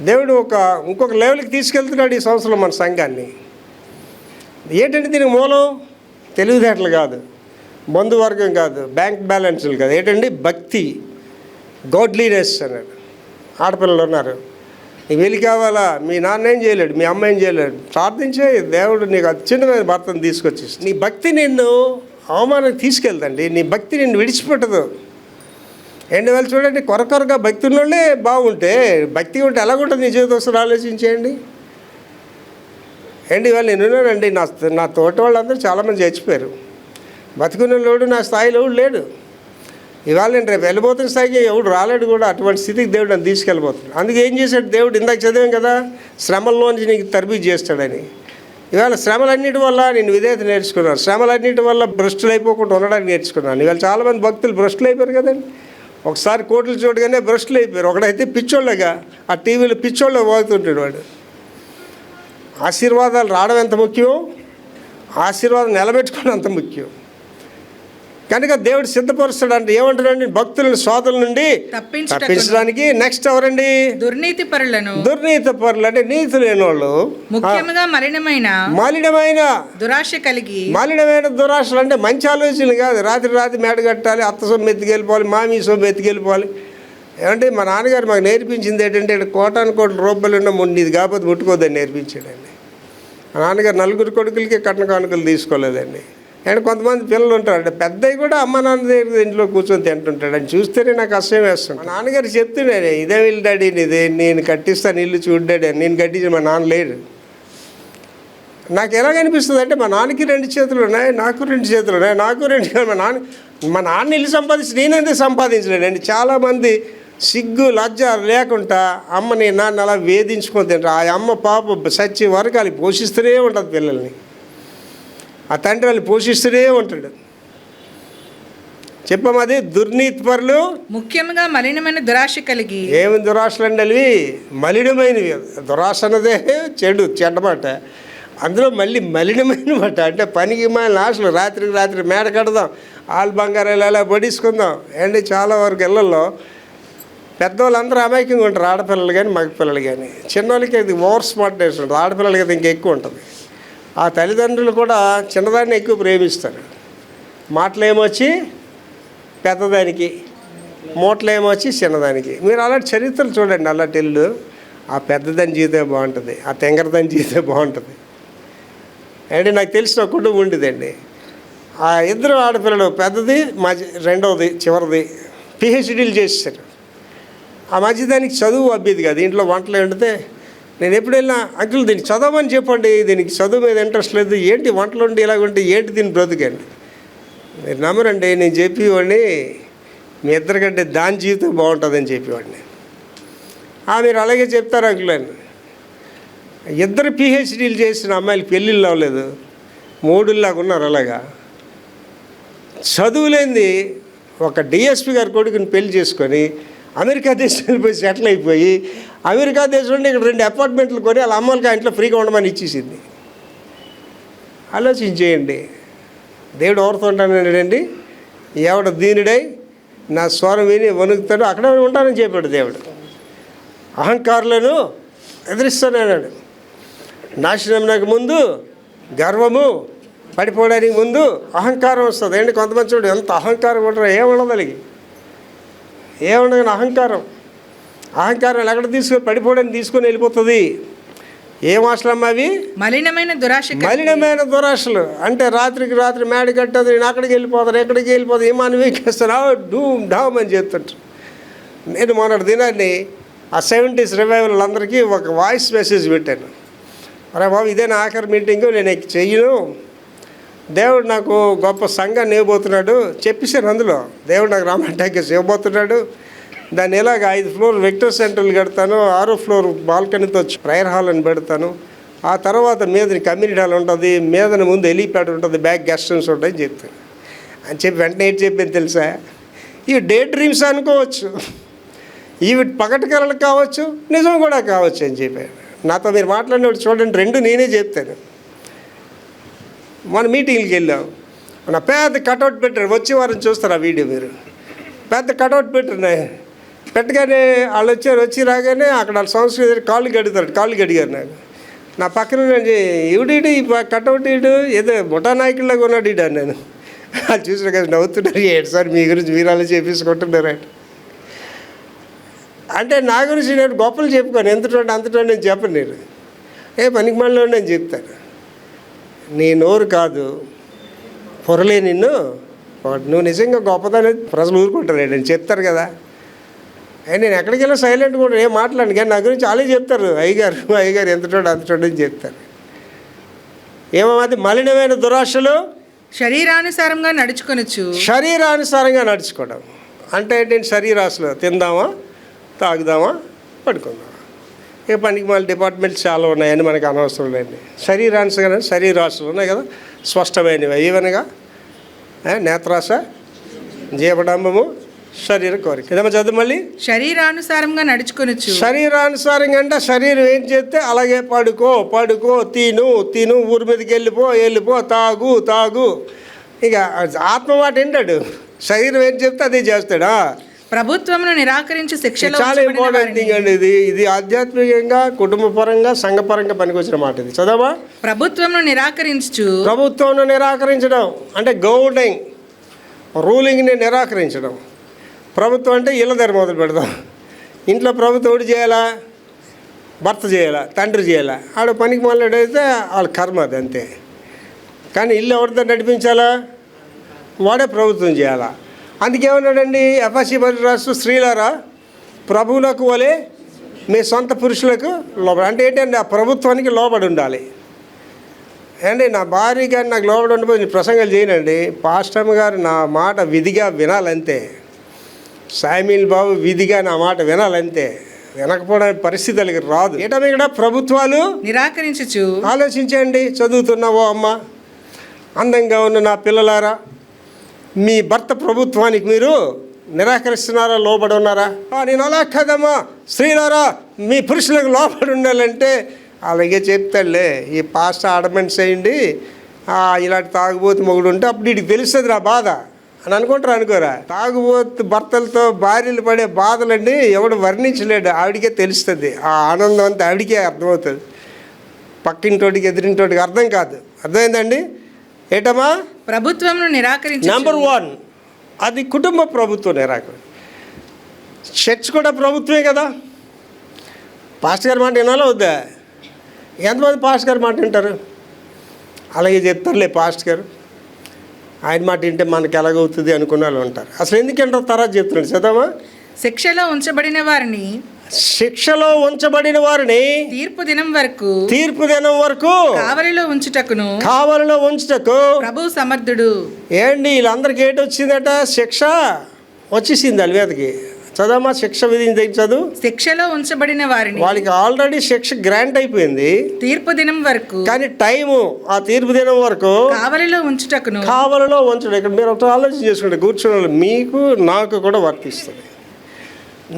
దేవుడు ఇంకొక లెవెల్కి తీసుకెళ్తున్నాడు ఈ సంవత్సరం మన సంఘాన్ని. ఏంటంటే దీనికి మూలం తెలివితేటలు కాదు, బంధువర్గం కాదు, బ్యాంక్ బ్యాలెన్స్లు కాదు. ఏంటండి భక్తి, గాడ్లీనెస్ అన్నాడు. ఆడపిల్లలు ఉన్నారు, నీకు వెళ్ళి కావాలా, మీ నాన్న ఏం చేయలేడు, మీ అమ్మ ఏం చేయలేడు, ప్రార్థించే దేవుడు నీకు అత్యున్నతమైన భర్తను తీసుకొచ్చేసి. నీ భక్తి నిన్ను అవమానానికి తీసుకెళ్తండి, నీ భక్తి నిన్ను విడిచిపెట్టదు. ఏంటి వాళ్ళు చూడండి, కొరకొరగా భక్తి ఉన్నోళ్ళే బాగుంటే, భక్తి ఉంటే ఎలాగుంటుంది నీ జీవితం వస్తుంది ఆలోచించేయండి. ఏంటి వాళ్ళు నేను ఉన్నానండి, నా తోట వాళ్ళందరూ చాలామంది చచ్చిపోయారు. బతుకున్నోడు నా స్థాయిలో లేడు. ఇవాళ నేను రేపు వెళ్ళిపోతున్న స్థాయికి ఎవడు రాలేడు కూడా. అటువంటి స్థితికి దేవుడు నన్ను తీసుకెళ్ళిపోతున్నాడు. అందుకే ఏం చేశాడు దేవుడు, ఇందాక చదివాం కదా, శ్రమల్లోంచి నీకు తరబీదు చేస్తాడని. ఇవాళ శ్రమలన్నిటి వల్ల నేను విధేయత నేర్చుకున్నాను, శ్రమలన్నిటి వల్ల భ్రష్టులు అయిపోకుండా ఉండడానికి నేర్చుకున్నాను. ఇవాళ చాలామంది భక్తులు భ్రష్టులు అయిపోయారు కదండి. ఒకసారి కోట్లు చూడగానే భ్రష్టులు అయిపోయారు. ఒకడైతే పిచ్చోళ్ళగా ఆ టీవీలో పిచ్చోళ్ళ పోతుంటాడు వాడు. ఆశీర్వాదాలు రావడం ఎంత ముఖ్యం, ఆశీర్వాదం నిలబెట్టుకోవడం అంత ముఖ్యం. కనుక దేవుడు సిద్ధపరుస్తాడు. అంటే ఏమంటాడండి, భక్తులను శోధల నుండి తప్పించడానికి. నెక్స్ట్ ఎవరండి, దుర్నీతి పరులు అంటే నీతి లేని వాళ్ళు, ముఖ్యంగా మలినమైన దురాశలు అంటే మంచి ఆలోచనలు కాదు. రాత్రి మేడ కట్టాలి, అత్త సొమ్ము ఎత్తుకెళ్ళిపోవాలి, మామీ సొమ్ము ఎత్తుకెళ్ళిపోవాలి. ఏమంటే మా నాన్నగారు మాకు నేర్పించింది ఏంటంటే, కోటాను రూపాయలు ఉన్న ఇది కాకపోతే ముట్టుకోద్దని నేర్పించాడండి. మా నాన్నగారు 4 కొడుకులకి కట్న కానుకలు తీసుకోలేదండి. అండ్ కొంతమంది పిల్లలు ఉంటారు, అంటే పెద్దవి కూడా అమ్మ నాన్న దగ్గర ఇంట్లో కూర్చొని తింటుంటాడు. అని చూస్తేనే నాకు అసహ్యం వేస్తుంది. మా నాన్నగారు చెప్తున్నాడు, ఇదే వీళ్ళు డాడీ ఇదే నేను కట్టిస్తాను ఇల్లు చూడ్డాడు అని. నేను కట్టించిన మా నాన్న లేడు. నాకు ఎలాగనిపిస్తుంది అంటే, మా నాన్నకి 2 చేతులు ఉన్నాయి, నాకు 2 చేతులు ఉన్నాయి, నాకు 2. మా నాన్న ఇల్లు సంపాదించి నేనంతే సంపాదించలేనండి. చాలామంది సిగ్గు లజ్జ లేకుండా అమ్మని నాన్న అలా వేధించుకొని తింటారు. ఆ అమ్మ పాప సచ్చి వరకు వాళ్ళు పోషిస్తూనే ఉంటుంది పిల్లల్ని. ఆ తండ్రి వాళ్ళు పోషిస్తూనే ఉంటాడు. చెప్పమది దుర్నీతి పరులు ముఖ్యంగా మలినమైన దురాశ కలిగి. ఏమి దురాశలు అండి అవి, మలినమైనవి. దురాశ అన్నదే చెడ్డమాట, అందులో మళ్ళీ మలినమైన మాట. అంటే పనికి మాలిన ఆశలు, రాత్రి మేడ కడదాం, ఆలు బంగారాలు ఎలా పడేసుకుందాం. ఏంటి చాలా వరకు ఇళ్ళల్లో పెద్దవాళ్ళందరూ అమాయకంగా ఉంటారు, ఆడపిల్లలు కానీ మగపిల్లలు కానీ. చిన్నవాళ్ళకి అది ఓవర్ స్మార్ట్నెస్ ఉంటుంది, ఆడపిల్లలకి అది ఇంకా ఎక్కువ ఉంటుంది. ఆ తల్లిదండ్రులు కూడా చిన్నదాన్ని ఎక్కువ ప్రేమిస్తారు. మాటలు ఏమొచ్చి పెద్దదానికి, మూటలు ఏమొచ్చి చిన్నదానికి. మీరు అలాంటి చరిత్రలు చూడండి, అలాంటి ఇల్లు. ఆ పెద్దదాని జీవితం బాగుంటుంది, ఆ తెంగరదాని జీవితం బాగుంటుంది. అంటే నాకు తెలిసిన ఒక కుటుంబం ఉండేదండి. ఆ 2 ఆడపిల్లలు, పెద్దది రెండవది చివరిది పిహెచ్డీలు చేసేసారు. ఆ మధ్యదానికి చదువు అబ్బేది కాదు, ఇంట్లో వంటలు వండితే నేను ఎప్పుడు వెళ్ళినా, అంకుల్ దీనికి చదవమని చెప్పండి, దీనికి చదువు మీద ఇంట్రెస్ట్ లేదు, ఏంటి వంటలు ఉండి ఇలాగుంటే ఏంటి దీన్ని బ్రతుకండి. మీరు నమ్మరండి, నేను చెప్పేవాడిని మీ ఇద్దరికంటే దాని జీవితం బాగుంటుందని చెప్పేవాడిని. మీరు అలాగే చెప్తారు అంకుల్ అని. 2 పిహెచ్డీలు చేసిన అమ్మాయిలు పెళ్ళిళ్ళు అవ్వలేదు, 3లాగా ఉన్నారు. అలాగా చదువులేంది ఒక డిఎస్పి గారి కొడుకుని పెళ్లి చేసుకొని అమెరికా దేశం వెళ్ళిపోయి సెటిల్ అయిపోయి అమెరికా దేశం నుండి ఇక్కడ 2 అపార్ట్మెంట్లు కొని వాళ్ళ అమ్మలకి ఆ ఇంట్లో ఫ్రీగా ఉండమని ఇచ్చేసింది. ఆలోచించేయండి. దేవుడు ఎవరితో ఉంటానండి? ఎవడ దీనుడై నా స్వరం విని వణుకుతాడు అక్కడ ఉంటానని చెప్పాడు దేవుడు. అహంకారులను ఎదిరిస్తానన్నాడు. నాశనం నాకు ముందు గర్వము, పడిపోవడానికి ముందు అహంకారం వస్తుంది. ఏంటి కొంతమంది చూడు ఎంత అహంకారం ఉంటారో, ఏముండదు అలాగే, ఏముండదు అహంకారం. అహంకారం ఎక్కడ తీసుకొని పడిపోవడానికి తీసుకొని వెళ్ళిపోతుంది. ఏం ఆశలమ్మ అవి? మలినమైన దురాశలు. అంటే రాత్రికి రాత్రి మేడ కట్టదు, నేను అక్కడికి వెళ్ళిపోతాను, ఎక్కడికి వెళ్ళిపోతాను, ఏమని వీకేస్తాను, డూమ్ డామ్ అని చెప్తుంటారు. నేను మొన్నటి దినాన్ని ఆ 70s రివైవల్ అందరికీ ఒక వాయిస్ మెసేజ్ పెట్టాను. అరే బాబు, ఇదే నా ఆఖరి మీటింగు, నేను చెయ్యను, దేవుడు నాకు గొప్ప సంఘాన్ని ఇవ్వబోతున్నాడు చెప్పేసాను. అందులో దేవుడు నాకు రామాటాకీస్ ఇవ్వబోతున్నాడు. దాన్ని ఇలాగ 5 ఫ్లోర్ విక్టర్ సెంటర్లు కడతాను, 6వ ఫ్లోర్ బాల్కనీతో ప్రేయర్ హాల్ అని పెడతాను, ఆ తర్వాత మీదని కమ్యూనిటీ హాల్ ఉంటుంది, మీదని ముందు హెలీప్యాడ్ ఉంటుంది, బ్యాక్ గెస్ట్ రూమ్స్ ఉంటాయని చెప్తాను అని చెప్పి వెంటనే ఏంటి చెప్పింది తెలుసా? ఇవి డే డ్రీమ్స్ అనుకోవచ్చు, ఇవి పగటి కలలు కావచ్చు, నిజం కూడా కావచ్చు అని చెప్పాను. నాతో మీరు మాట్లాడినప్పుడు చూడండి, 2 నేనే చెప్తాను. మన మీటింగ్కి వెళ్ళాం, నా పెద్ద కటౌట్ పెట్టారు, వచ్చే వారం చూస్తారు ఆ వీడియో మీరు. పెద్ద కటౌట్ పెట్టారు, పెట్టగానే వాళ్ళు వచ్చి రాగానే అక్కడ వాళ్ళ సంస్కృతి కాళ్ళు గడిగారు నాకు. నా పక్కన ఇవిడు ఈ కటౌట్ ఇడు ఏదో ముఠా నాయకుల్లాగా ఉన్నాడు ఇడు అని నేను. వాళ్ళు చూసిన కదా నవ్వుతున్నారు, ఏంటి సార్ మీ గురించి మీరు అలా చేపించుకుంటున్నారు అంటే నా గురించి నేను గొప్పలు చెప్పుకోను, అంతటో నేను చెప్పను. నేను పనికి మళ్ళీ నేను చెప్తాను. నీ నోరు కాదు పొరలే నిన్ను, నువ్వు నిజంగా గొప్పదనేది ప్రజలు ఊరుకుంటారు, నేను చెప్తారు కదా. నేను ఎక్కడికి వెళ్ళా సైలెంట్గా కూడా ఏం మాట్లాడను, కానీ నా గురించి వాళ్ళే చెప్తారు, అయ్యగారు అంతటో అని చెప్తారు. ఏమది? మలినమైన దురాశలు శరీరానుసారంగా నడుచుకోవడం అంటే నేను శరీరాశలు తిందామా, తాగుదామా, పడుకుందామా. ఏ పనికి మళ్ళీ డిపార్ట్మెంట్స్ చాలా ఉన్నాయని మనకు అనవసరం లేండి. శరీరాశలు ఉన్నాయి కదా, స్పష్టమైనవి ఏవనగా నేత్రాశ, జీవడంబము, శరీర కోరిక. ఏదమ్మా చదువు మళ్ళీ. శరీరానుసారంగా అంటే శరీరం ఏం చేస్తే అలాగే పడుకో, తిను, ఊరి మీదకి వెళ్ళిపో, తాగు. ఇక ఆత్మ మాట ఏంటాడు, శరీరం ఏం చెప్తే అదే చేస్తాడా. ప్రభుత్వమును నిరాకరించి శిక్షలో చాలా ఇంపార్టెంట్ థింగ్ అండి ఇది. ఇది ఆధ్యాత్మికంగా, కుటుంబ పరంగా, సంఘపరంగా పనికొచ్చిన మాట ఇది. చదవా. ప్రభుత్వమును నిరాకరించడం అంటే గవర్నింగ్, రూలింగ్ని నిరాకరించడం. ప్రభుత్వం అంటే ఇళ్ళ దగ్గర మొదలు పెడదాం. ఇంట్లో ప్రభుత్వం ఒకటి చేయాలా, భర్త చేయాలా, తండ్రి చేయాలా, ఆడ పనికి మొదలెడైతే వాళ్ళ కర్మ అది అంతే. కానీ ఇల్లు ఎవరితో నడిపించాలా, వాడే ప్రభుత్వం చేయాలా. అందుకేమన్నాడండి ఎఫెసీ రాస్తూ, స్త్రీలారా ప్రభువులకు వలె మీ సొంత పురుషులకు లోబడి. అంటే ఏంటంటే ఆ ప్రభుత్వానికి లోబడి ఉండాలి. అండి నా భార్య కానీ నాకు లోబడి ఉండిపోయి నేను ప్రసంగాలు చేయనండి. పాస్టమ్ గారు నా మాట విధిగా వినాలంతే, సామీల్ బాబు విధిగా నా మాట వినాలంతే, వినకపోవడానికి పరిస్థితులకి రాదు. ఏటమి ఇక్కడ ప్రభుత్వాలు నిరాకరించు. ఆలోచించండి. చదువుతున్నావో అమ్మ, అందంగా ఉన్న నా పిల్లలారా, మీ భర్త ప్రభుత్వానికి మీరు నిరాకరిస్తున్నారా, లోబడి ఉన్నారా? నేను అలా కదమ్మా, స్త్రీలారా మీ పురుషులకు లోబడి ఉండాలంటే అలాగే చెప్తాడులే. ఈ పాస్ట్ ఆర్డమెంట్స్ వేయండి, ఇలాంటి తాగుబోతు మొగుడు ఉంటే అప్పుడు వీడికి తెలుస్తుంది నా బాధ అని అనుకోరా. తాగుబోతు భర్తలతో భార్యలు పడే బాధలన్నీ ఎవడు వర్ణించలేడు, ఆవిడికే తెలుస్తుంది. ఆ ఆనందం అంతా ఆవిడికే అర్థమవుతుంది, పక్కింటోటికి ఎదిరింటోటికి అర్థం కాదు. అర్థమైందండి? ఏటమ్మా? ప్రభుత్వం నిరాకరించి. నెంబర్ 1 అది కుటుంబ ప్రభుత్వం నిరాకరణ. చర్చ్ కూడా ప్రభుత్వమే కదా. పాస్టర్ గారి మాట వినాలో వద్దా? ఎంతమంది పాస్టర్ గారి మాట వింటారు? అలాగే చెప్తారులే పాస్టర్ గారు, ఆయన మాట వింటే మనకి ఎలాగవుతుంది అనుకున్న వాళ్ళు ఉంటారు. అసలు ఎందుకంటారు తర్వాత చెప్తున్నాడు. చదవమా. శిక్షలో ఉంచబడిన వారిని తీర్పు దినం వరకు కావలిలో ఉంచుటకు ప్రభువు సమర్థుడు. ఏంటి వీళ్ళందరికీ ఏంటి వచ్చిందట? శిక్ష వచ్చేసింది వాళ్ళ మీదకి. చదవమా. శిక్ష విధించి చదువు. శిక్షలో ఉంచబడిన వారిని, వాళ్ళకి ఆల్రెడీ శిక్ష గ్రాంట్ అయిపోయింది తీర్పు దినం వరకు. కానీ టైము ఆ తీర్పు దినం వరకు కావలిలో ఉంచటం. ఇక్కడ మీరు ఒక ఆలోచన చేసుకుంటే కూర్చోవాలి, మీకు నాకు కూడా వర్తిస్తుంది.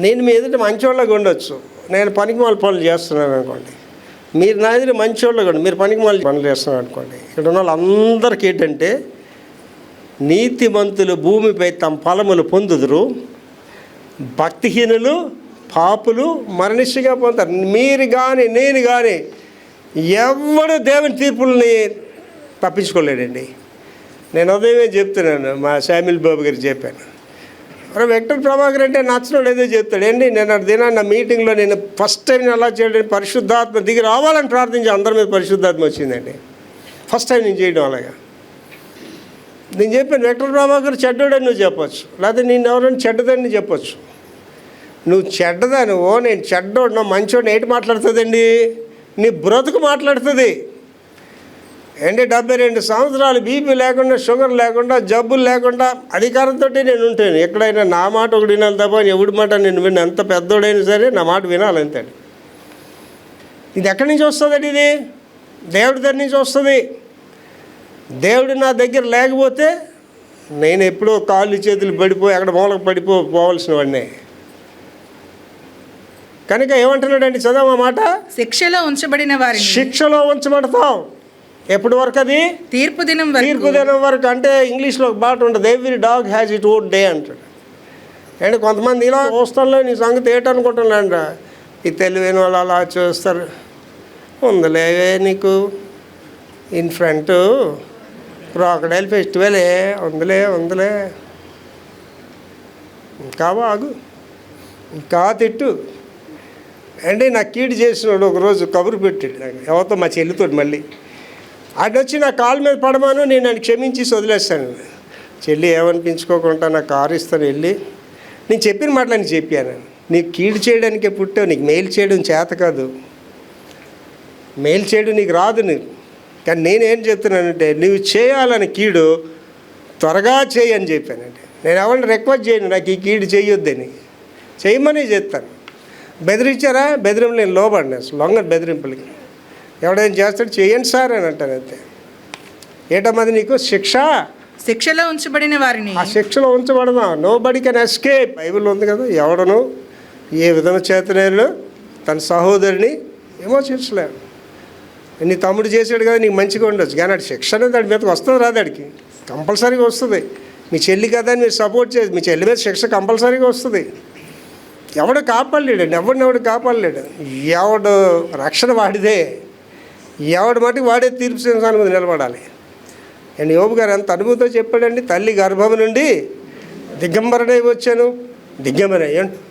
నేను మీ ఎదుట మంచోళ్ళగా ఉండొచ్చు, నేను పనికిమాల పనులు చేస్తున్నాను అనుకోండి, మీరు నా ఎదుట మంచోళ్ళగా ఉండి మీరు పనికిమాల పనులు చేస్తున్నారు అనుకోండి, ఇక్కడ ఉన్న వాళ్ళందరికీ ఏంటంటే నీతిమంతులు భూమిపై తమ ఫలములు పొందుదురు, భక్తిహీనులు పాపులు మరణిష్యగా పొందుతారు. మీరు కానీ నేను కానీ ఎవడు దేవుని తీర్పుల్ని తప్పించుకోలేడండి. నేను ఉదయమే చెప్తున్నాను, మా శామిల్ బాబు గారికి చెప్పాను, వెంకట ప్రభాకర్ అంటే నచ్చినోడు ఏదో చెప్తాడు ఏంటి. నేను దినాన్ని నా మీటింగ్లో నేను ఫస్ట్ టైం అలా చేయడం పరిశుద్ధాత్మ దిగి రావాలని ప్రార్థించి అందరి మీద పరిశుద్ధాత్మ వచ్చిందండి. ఫస్ట్ టైం నేను చేయడం అలాగా. నేను చెప్పాను వెంకట ప్రభాకర్ చెడ్డోడని నువ్వు చెప్పొచ్చు, లేకపోతే నేను ఎవరైనా చెడ్డదని చెప్పొచ్చు. నువ్వు చెడ్డదానువో నేను చెడ్డోడినో మంచోడిని ఏంటి మాట్లాడుతుందండి, నీ బ్రతుకు మాట్లాడుతుంది. అంటే 72 సంవత్సరాలు బీపీ లేకుండా షుగర్ లేకుండా జబ్బులు లేకుండా అధికారంతో నేను ఉంటాను. ఎక్కడైనా నా మాట ఒకటి వినాలి తప్ప ఎవడి మాట నేను విన్న, ఎంత పెద్దోడైనా సరే నా మాట వినాలంతే. ఇది ఎక్కడి నుంచి వస్తుందండి? ఇది దేవుడి దగ్గర నుంచి వస్తుంది. దేవుడు నా దగ్గర లేకపోతే నేను ఎప్పుడో కాళ్ళు చేతులు పడిపోయి అక్కడ మూలకు పోవాల్సిన వాడినే. కనుక ఏమంటున్నాడండి, చదవా మాట, శిక్షలో ఉంచబడిన వారిని శిక్షలో ఉంచబడతాం. ఎప్పటి వరకు? అది తీర్పు దినం వరకు. అంటే ఇంగ్లీష్లో ఒక మాట ఉంటుంది, every dog has it own day అంటాడు. అండ్ కొంతమంది ఇలా చూస్తాంలో నీ సంగతి ఏంటనుకుంటున్నాంట, ఈ తెలివైన వాళ్ళు అలా చూస్తారు. ఉందిలే నీకు ఇన్ ఫ్రంట్ క్రాకడైల్ ఫెస్టివలే, ఉందిలే ఇంకా బాగు, ఇంకా తిట్టు. అంటే నాకు కీడు చేసినాడు ఒకరోజు కబురు పెట్టాడు నాకు, ఎవరితో మా చెల్లితో. మళ్ళీ ఆయన వచ్చి నా కాళ్ళ మీద పడమాను, నేను నన్ను క్షమించి వదిలేస్తాను. చెల్లి ఏమనిపించుకోకుండా నా కారు ఇస్తాను వెళ్ళి, నేను చెప్పిన మాటలని చెప్పాను. నీకు కీడు చేయడానికే పుట్టావు, నీకు మేలు చేయడం చేత కాదు, మేలు చేయడం నీకు రాదు నీకు. కానీ నేనేం చెప్తున్నానంటే నువ్వు చేయాలని కీడు త్వరగా చేయి అని చెప్పానండి. నేను ఎవరిని రిక్వెస్ట్ చేయను నాకు ఈ కీడు చేయొద్దని, చేయమని చెప్తాను. బెదిరించారా? బెదిరింపు నేను లోబడినా, లొంగ బెదిరింపులకి. ఎవడేం చేస్తాడు, చేయండి సార్ అని అంటాను అంతే. ఏంటమ్మది నీకు శిక్షలో ఉంచబడిన వారిని, ఆ శిక్షలో ఉంచబడదాం. Nobody can escape. Bible ఉంది కదా, ఎవడను ఏ విధంగా చేతనేళ్ళు తన సహోదరిని విమోచించలేడు. నీ తమ్ముడు చేసాడు కదా, నీకు మంచిగా ఉండొచ్చు, కానీ అటు శిక్ష అనేది దాని మీదకి వస్తుంది రాదు, అడికి కంపల్సరీగా వస్తుంది. మీ చెల్లి కదా అని మీరు సపోర్ట్ చేసి మీ చెల్లి మీద శిక్ష కంపల్సరీగా వస్తుంది. ఎవడు కాపాడలేడండి, ఎవడు కాపాడలేడు. ఎవడు రక్షణ వాడిదే, ఎవడు మటుకు వాడే తీర్పు సింహాసనం మీద నిలబడాలి. అండ్ యోబు గారు ఎంత అనుభూతితో చెప్పాడండి, తల్లి గర్భం నుండి దిగంబరనై వచ్చాను. దిగంబర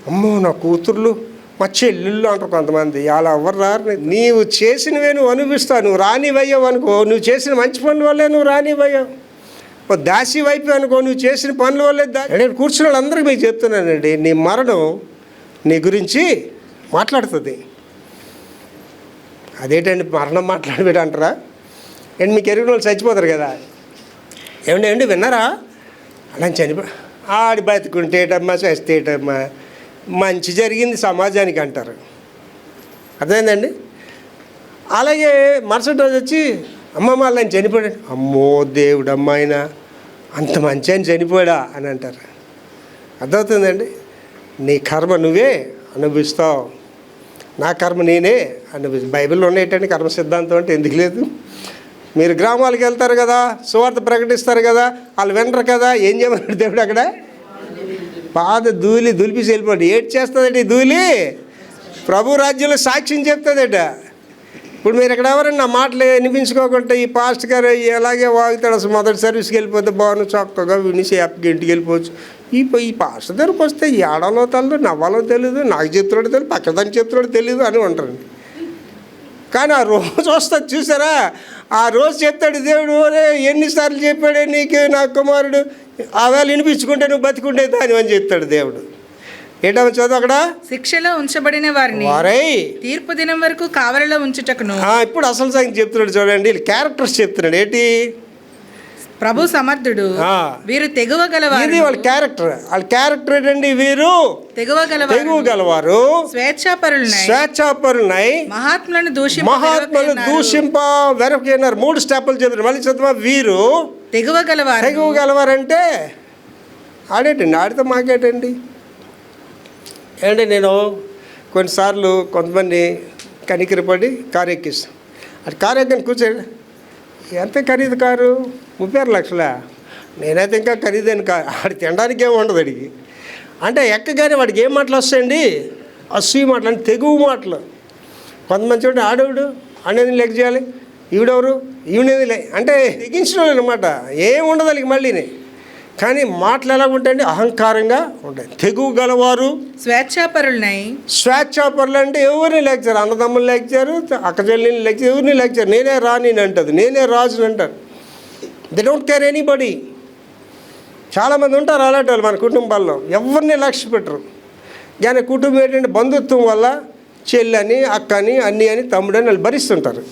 అమ్మో నా కూతుర్లు మా చెల్లెళ్ళు అంటారు కొంతమంది. అలా ఎవరు రారు. నీవు చేసినవే నువ్వు అనుభవిస్తావు. నువ్వు రానివయ్యావు అనుకో, నువ్వు చేసిన మంచి పనుల వల్లే నువ్వు రానివయ్యావు. దాసి వైపు అనుకో, నువ్వు చేసిన పనుల వల్లే నేను కూర్చున్న వాళ్ళందరికీ మీకు చెప్తున్నానండి, నీ మరణం నీ గురించి మాట్లాడుతుంది. అదేంటండి మరణం మాట్లాడబెట్టి అంటారా? అండ్ మీకు ఎరిగిన వాళ్ళు చచ్చిపోతారు కదా, ఏమండి విన్నారా? అలా ఆడి బతుకుంటేటమ్మా చస్తేటమ్మా మంచి జరిగింది సమాజానికి అంటారు. అర్థమైందండి? అలాగే మరుసటి రోజు వచ్చి అమ్మమ్మ ఆయన చనిపోయాడు, అమ్మో దేవుడు అమ్మాయినా అంత మంచి ఆయన చనిపోయాడా అని అంటారు. అర్థమవుతుందండి? నీ కర్మ నువ్వే అనుభవిస్తావు, నా కర్మ నేనే బైబిల్లో ఉండేటండి కర్మ సిద్ధాంతం అంటే ఎందుకు లేదు? మీరు గ్రామాలకు వెళ్తారు కదా, సువార్త ప్రకటిస్తారు కదా, వాళ్ళు వినరు కదా, ఏం చేయమన్నాడు దేవుడు అక్కడ? పాద దులిపి వెళ్ళిపోండి. ఏడ్ చేస్తుందండి ధూళి? ప్రభు రాజ్యంలో సాక్ష్యం చెప్తుందట. ఇప్పుడు మీరు ఇక్కడ ఎవరైనా నా మాటలు వినిపించుకోకుండా ఈ పాస్ట్ గారు ఎలాగే వాగుతాడు, అసలు మొదటి సర్వీస్కి వెళ్ళిపోతే బాగుంది చక్కగా వినిసి హ్యాపీగా ఇంటికి వెళ్ళిపోవచ్చు. ఈ పాస్ట్ దగ్గరకు వస్తే ఏడాలో తెలదు, నవ్వాలో తెలియదు, నాకు చెప్తున్నాడు తెలియదు, పక్కదాన్ని చెప్తున్నాడు తెలియదు అని ఉంటారు. కానీ ఆ రోజు వస్తుంది చూసారా, ఆ రోజు చెప్తాడు దేవుడు, ఎన్నిసార్లు చెప్పాడే నీకు నా కుమారుడు, ఆవేళ వినిపించుకుంటే నువ్వు బతికుంటే దాని అని చెప్తాడు దేవుడు. ఏంటో చదువు అక్కడ, శిక్షలో ఉంచబడిన వారిని తీర్పు దినం వరకు కావలిలో ఉంచుటకును. ఇప్పుడు అసలు సంగతి చెప్తున్నాడు చూడండి, క్యారెక్టర్స్ చెప్తున్నాడు. ఏంటి? ప్రభు సమర్థుడు, వీరు తెగువగలవారు. ఇది వాళ్ళ క్యారెక్టర్ ఏంటండి? వీరు తెగువగలవారు, స్వేచ్ఛాపరులై మహాత్ములను దూషింప వెరకైనారు. 3 స్టెప్పులు చెప్తారు. మళ్ళీ చదువు. వీరు తెగువగలవారంటే ఆడేటండి, ఆడితే మాకేటండి? అంటే నేను కొన్నిసార్లు కొంతమంది కనికరపడి కారు ఎక్కిస్తాను. అది కారు ఎక్కని కూర్చోండి, ఎంత ఖరీదు కారు? 36 లక్షలా? నేనైతే ఇంకా ఖరీదైన కారు. ఆడి తినడానికి ఏమి ఉండదు అడిగి. అంటే ఎక్కగానే వాడికి ఏం మాటలు వస్తాయండి? అసూయ మాటలు, అంటే తెగువ మాటలు. కొంతమంది చూడండి, ఆడవుడు అనేది లెక్క చేయాలి, ఈవిడెవరు ఈవిడేది అంటే తెగించడం అనమాట. ఏమి ఉండదు వాళ్ళకి మళ్ళీని. కానీ మాటలు ఎలా ఉంటాయండి? అహంకారంగా ఉంటాయి. తెగువ గలవారు స్వేచ్ఛాపరులు అంటే ఎవరిని లెక్చారు? అన్నదమ్ములు లెక్చారు, అక్కచెల్లిని లెక్చారు, ఎవరిని లెక్చారు? నేనే రాని అంటది, నేనే రాజుని అంటారు. They don't care anybody. చాలామంది ఉంటారు అలాంటి వాళ్ళు మన కుటుంబాల్లో, ఎవరిని లక్ష్య పెట్టరు. కానీ కుటుంబం ఏంటంటే బంధుత్వం వల్ల చెల్లని, అక్కని, అన్ని అని, తమ్ముడని వాళ్ళు భరిస్తుంటారు.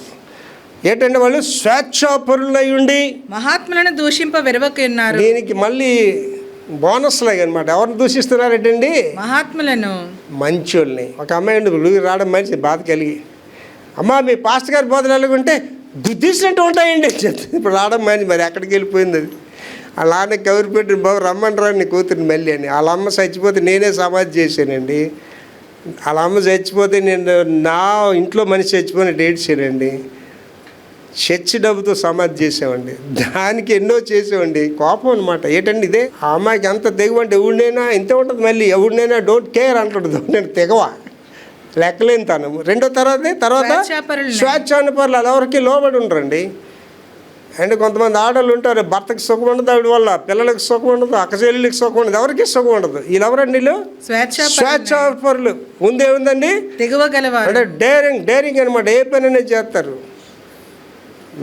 ఏంటంటే వాళ్ళు స్వేచ్ఛాపరులై ఉండి మహాత్ములను దూషింప వెరవకున్నారు. దీనికి మళ్ళీ బోనస్లే అనమాట. ఎవరిని దూషిస్తున్నారంటండి? మహాత్ములను, మంచోళ్ళని. ఒక అమ్మాయి ఉండి రావడం మనిషి బాధ కలిగి, అమ్మ మీ పాస్టర్ గారి బోధన ఎలాగుంటే గుద్దిసినట్టు ఉంటాయండి చెప్తే. ఇప్పుడు రావడం మనిషి మరి ఎక్కడికి వెళ్ళిపోయింది అది. వాళ్ళ నాన్న కవరి పెట్టి బాబు రమ్మని రా నీ కూతురిని మళ్ళీ అని. వాళ్ళ అమ్మ చచ్చిపోతే నేనే సమాధి చేశానండి. వాళ్ళ అమ్మ చచ్చిపోతే నేను నా ఇంట్లో మనిషి చచ్చిపోయిన డేట్ చేయనండి. చర్చి డబ్బుతో సమాధి చేసామండి. దానికి ఎన్నో చేసామండి. కోపం అనమాట. ఏంటండి ఇదే? ఆ అమ్మాయికి ఎంత తెగవంటే ఎవడినైనా ఇంతే ఉంటుంది. మళ్ళీ ఎవడినైనా డోంట్ కేర్ అంటుండదు. నేను తెగవ లెక్కలేని తను. రెండో తర్వాత స్వేచ్ఛానుపరులు వాళ్ళు ఎవరికి లోబడి ఉండరండి. అండ్ కొంతమంది ఆడవాళ్ళు ఉంటారు, భర్తకి సుఖం ఉండదు ఆవిడ వల్ల, పిల్లలకి సుఖం ఉండదు, అక్కచెల్లెలకి సుఖం ఉండదు, ఎవరికి సుఖం ఉండదు. వీళ్ళు ఎవరండి? వీళ్ళు స్వేచ్ఛాపరులు. ముందేముందండి? అంటే డేరింగ్ అనమాట. ఏ పని చేస్తారు.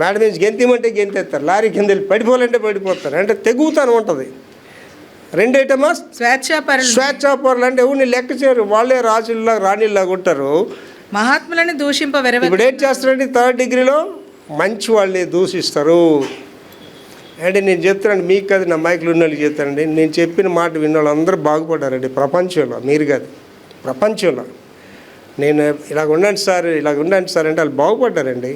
మేడం నుంచి గెంతిమంటే గెంతేస్తారు, లారీ కింద వెళ్ళి పడిపోవాలంటే పడిపోతారు. అంటే తెగుతాను ఉంటుంది. రెండేటమా స్వేచ్ఛాపరులు అంటే ఎవరిని లెక్క చేయరు. వాళ్ళే రాజుల్లా రాణిల్లాగా ఉంటారు. మహాత్ములను దూషింప ఇప్పుడు ఏం చేస్తారండి? 3rd డిగ్రీలో మంచి వాళ్ళని దూషిస్తారు. అంటే నేను చెప్తానండి, మీకు కాదు నా మైకులు ఉన్న వాళ్ళకి చెప్తానండి. నేను చెప్పిన మాట విన్న వాళ్ళు అందరూ బాగుపడ్డారండి ప్రపంచంలో. మీరు కాదు, ప్రపంచంలో. నేను ఇలాగ ఉండండి సార్, ఇలాగ ఉండండి సార్ అంటే వాళ్ళు బాగుపడ్డారండి.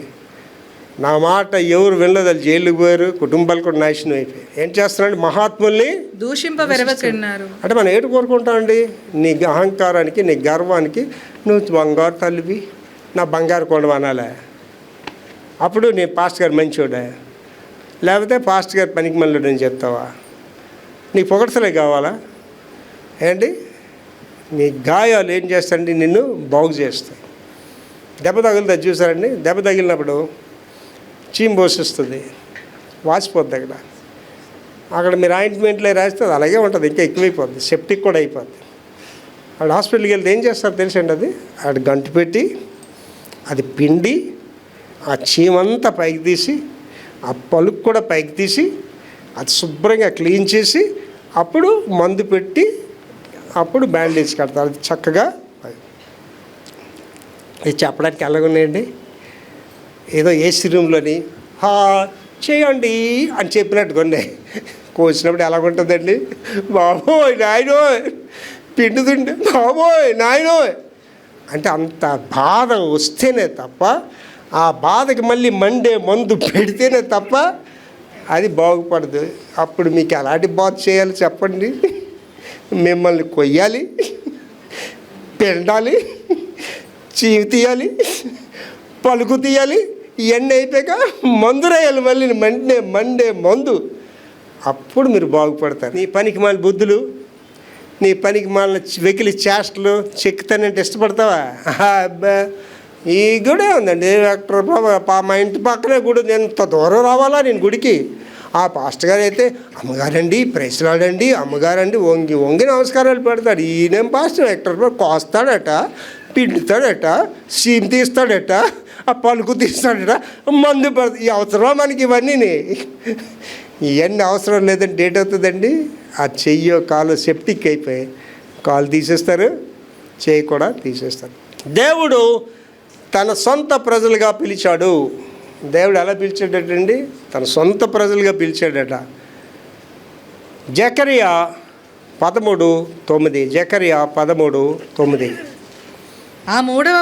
నా మాట ఎవరు వినలేదు, వాళ్ళు జైలుకి పోయారు, కుటుంబాలు కూడా నాశనం అయిపోయాయి. ఏం చేస్తున్నారండి? మహాత్ముల్ని దూషింప వెరవకున్నారు. అంటే మనం ఏంటి కోరుకుంటామండి? నీ అహంకారానికి, నీ గర్వానికి నువ్వు బంగారు తల్లివి, నా బంగారు కొండ అనాలే. అప్పుడు నేను పాస్టర్ గారు మంచోడా? లేకపోతే పాస్టర్ గారు పనికి మళ్ళీ అని చెప్తావా? నీ పొగడ్తలే కావాలా ఏంటి? నీ గాయాలు ఏం చేస్తాయండి? నిన్ను బాగు చేస్తాయి. దెబ్బ తగులుతుంది చూసారండి. దెబ్బ తగిలినప్పుడు చీమ్ పోషిస్తుంది, వాసిపోద్ది. అక్కడ మీరు ఆయింట్మెంట్లో రాస్తే అది అలాగే ఉంటుంది, ఇంకా ఎక్కువైపోద్ది, సెప్టిక్ కూడా అయిపోద్ది. వాడు హాస్పిటల్కి వెళ్తే ఏం చేస్తారు తెలుసండి? అది ఆడు గంటు పెట్టి అది పిండి ఆ చీమంతా పైకి తీసి, ఆ పలుకు కూడా పైకి తీసి, అది శుభ్రంగా క్లీన్ చేసి అప్పుడు మందు పెట్టి అప్పుడు బ్యాండేజ్ కడతారు. అది చక్కగా. ఇది చెప్పడానికి ఎలాగున్నాయండి? ఏదో ఏసీ రూమ్లోని చేయండి అని చెప్పినట్టు కొన్ని కోసినప్పుడు ఎలాగుంటుందండి? బాబోయ్ నాయనో పిండుతుండే, బాబోయ్ నాయనో అంటే అంత బాధ వస్తేనే తప్ప, ఆ బాధకి మళ్ళీ మండే మందు పెడితేనే తప్ప అది బాగుపడదు. అప్పుడు మీకు ఎలాంటి బాధ చేయాలి చెప్పండి? మిమ్మల్ని కొయ్యాలి, పెండాలి, చీవి తీయాలి, పలుకు తీయాలి, ఇవన్నీ అయిపోయాక మందు రాయాలి మళ్ళీ మండే మందు. అప్పుడు మీరు బాగుపడతారు. నీ పనికి మాలిన బుద్ధులు, నీ పనికి మాలిన వెకిలి చేష్టలు చెక్కుతానంటే ఇష్టపడతావా? అబ్బా ఈ గుడే ఉందండి డాక్టర్ మా ఇంటి పక్కనే గుడి, ఎంత దూరం రావాలా నేను గుడికి? ఆ పాస్టర్ గారు అయితే అమ్మగారండి ప్రైస్లాడండి, అమ్మగారండి వంగి వంగి నమస్కారాలు పెడతాడు. ఈయనేం పాస్టర్ డాక్టర్ కోస్తాడట, పిండుతాడట, సీమ్ తీస్తాడట, ఆ పలుకు తీస్తాడట, మందు పెడతా. ఈ అవసరమా మనకి ఇవన్నీ? ఇవన్నీ అవసరం లేదని డేట్ అవుతుందండి. ఆ చెయ్యో కాలు సెప్టిక్ అయిపోయి కాలు తీసేస్తారు, చెయ్యి కూడా తీసేస్తారు. దేవుడు తన సొంత ప్రజలుగా పిలిచాడు. దేవుడు ఎలా పిలిచాడటండి? తన సొంత ప్రజలుగా పిలిచాడట. జకరియా 13:9. జకరియా 13:9. ఆ మూడవ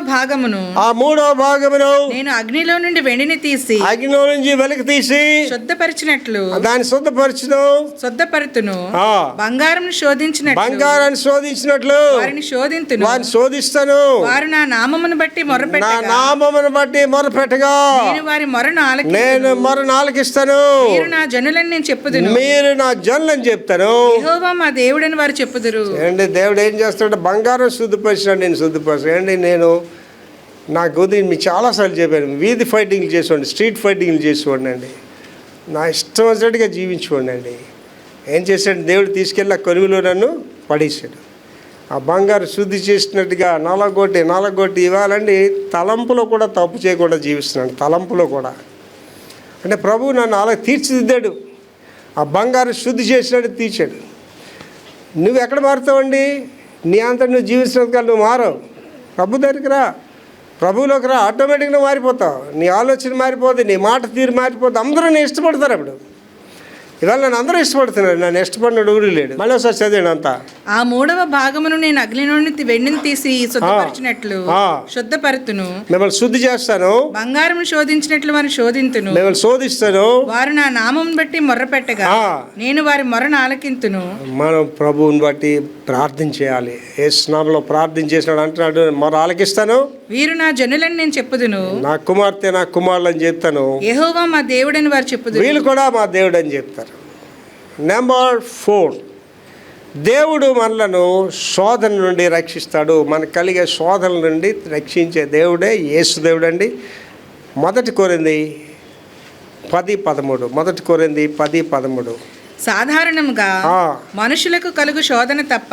భాగమును నేను అగ్నిలో నుండి వెండిని తీసి అగ్నిలో నుంచి వెలికి తీసి శుద్ధపరిచినట్లు దాన్ని శుద్ధపరుతును. బంగారం శోధించినట్లు వారిని శోధింతును. వారిని శోధిస్తాను. వారు నా నామమును బట్టి మొరపెట్టగా నేను వారి మొరను ఆలకిస్తాను. మీరు నా జనులని నేను చెప్పుదును. మీరు నా జనులని చెప్తాను. యెహోవా మా దేవుడని వారు చెప్పుదురు. ఏంటి దేవుడు ఏం చేస్తాడు? బంగారం శుద్ధిపరిచినాడు, నేను శుద్ధిపరిచాను. ఏంటి నేను నాకు మీకు చాలాసార్లు చెప్పాను, వీధి ఫైటింగ్లు చేసేవాడిని, స్ట్రీట్ ఫైటింగ్లు చేసేవాడిని అండి. నా ఇష్టం వచ్చినట్టుగా జీవించేవాడిని అండి. ఏం చేశాడు? దేవుడు తీసుకెళ్ళి ఆ కొలువులో నన్ను పడేసాడు. ఆ బంగారు శుద్ధి చేసినట్టుగా నలగొట్టి ఇవ్వాలండి. తలంపులో కూడా తప్పు చేయకుండా జీవిస్తున్నాను. తలంపులో కూడా అంటే ప్రభువు నన్ను అలా తీర్చిదిద్దాడు. ఆ బంగారు శుద్ధి చేసినట్టు తీర్చాడు. నువ్వు ఎక్కడ మారుతావండి? నీ అంతా నువ్వు జీవిస్తున్నట్టుగా నువ్వు మారవు. ప్రభు దగ్గరికి రా, ప్రభువులోకి రా, ఆటోమేటిక్గా మారిపోతావు. నీ ఆలోచన మారిపోతుంది, నీ మాట తీరు మారిపోతుంది. అందరూ నేను ఇష్టపడతారు. అప్పుడు ఇవాళ నన్ను అందరూ ఇష్టపడుతున్నారు. నన్ను ఇష్టపడినడు ఊరు లేడు. మళ్ళీ ఒకసారి చదివాను అంతా. ఆ మూడవ భాగమును నేను అగ్నిలో నుండి వెండిని తీసి శుద్ధపరిచినట్లు శుద్ధపరుతును. మిమ్మల్ని శుద్ధి చేస్తాను. బంగారం శోధించినట్లు వారిని శోధింతును. మిమ్మల్ని శోధిస్తాను. వారు నా నామం బట్టి మొర్రపెట్టగా నేను వారి మొర్రను ఆలకింతును. మనం ప్రభువుని బట్టి ప్రార్థన చేయాలి. యేసు నామములో ప్రార్థన చేసినాడు అంటున్నాడు, మొర్ర ఆలకిస్తాను. వీరు నా జనులని నేను చెప్పుదును. నా కుమార్తె నా కుమారులు అని చెప్తాను. యెహోవా మా దేవుడని వారు చెప్పుదురు. వీళ్ళు కూడా మా దేవుడు అని చెప్తారు. నెంబర్ 4, దేవుడు మనలను శోధన నుండి రక్షిస్తాడు. మనకు కలిగే శోధన నుండి రక్షించే దేవుడే యేసు దేవుడు అండి. 1 కొరింథీ 10:13 సాధారణంగా మనుషులకు కలుగు శోధన తప్ప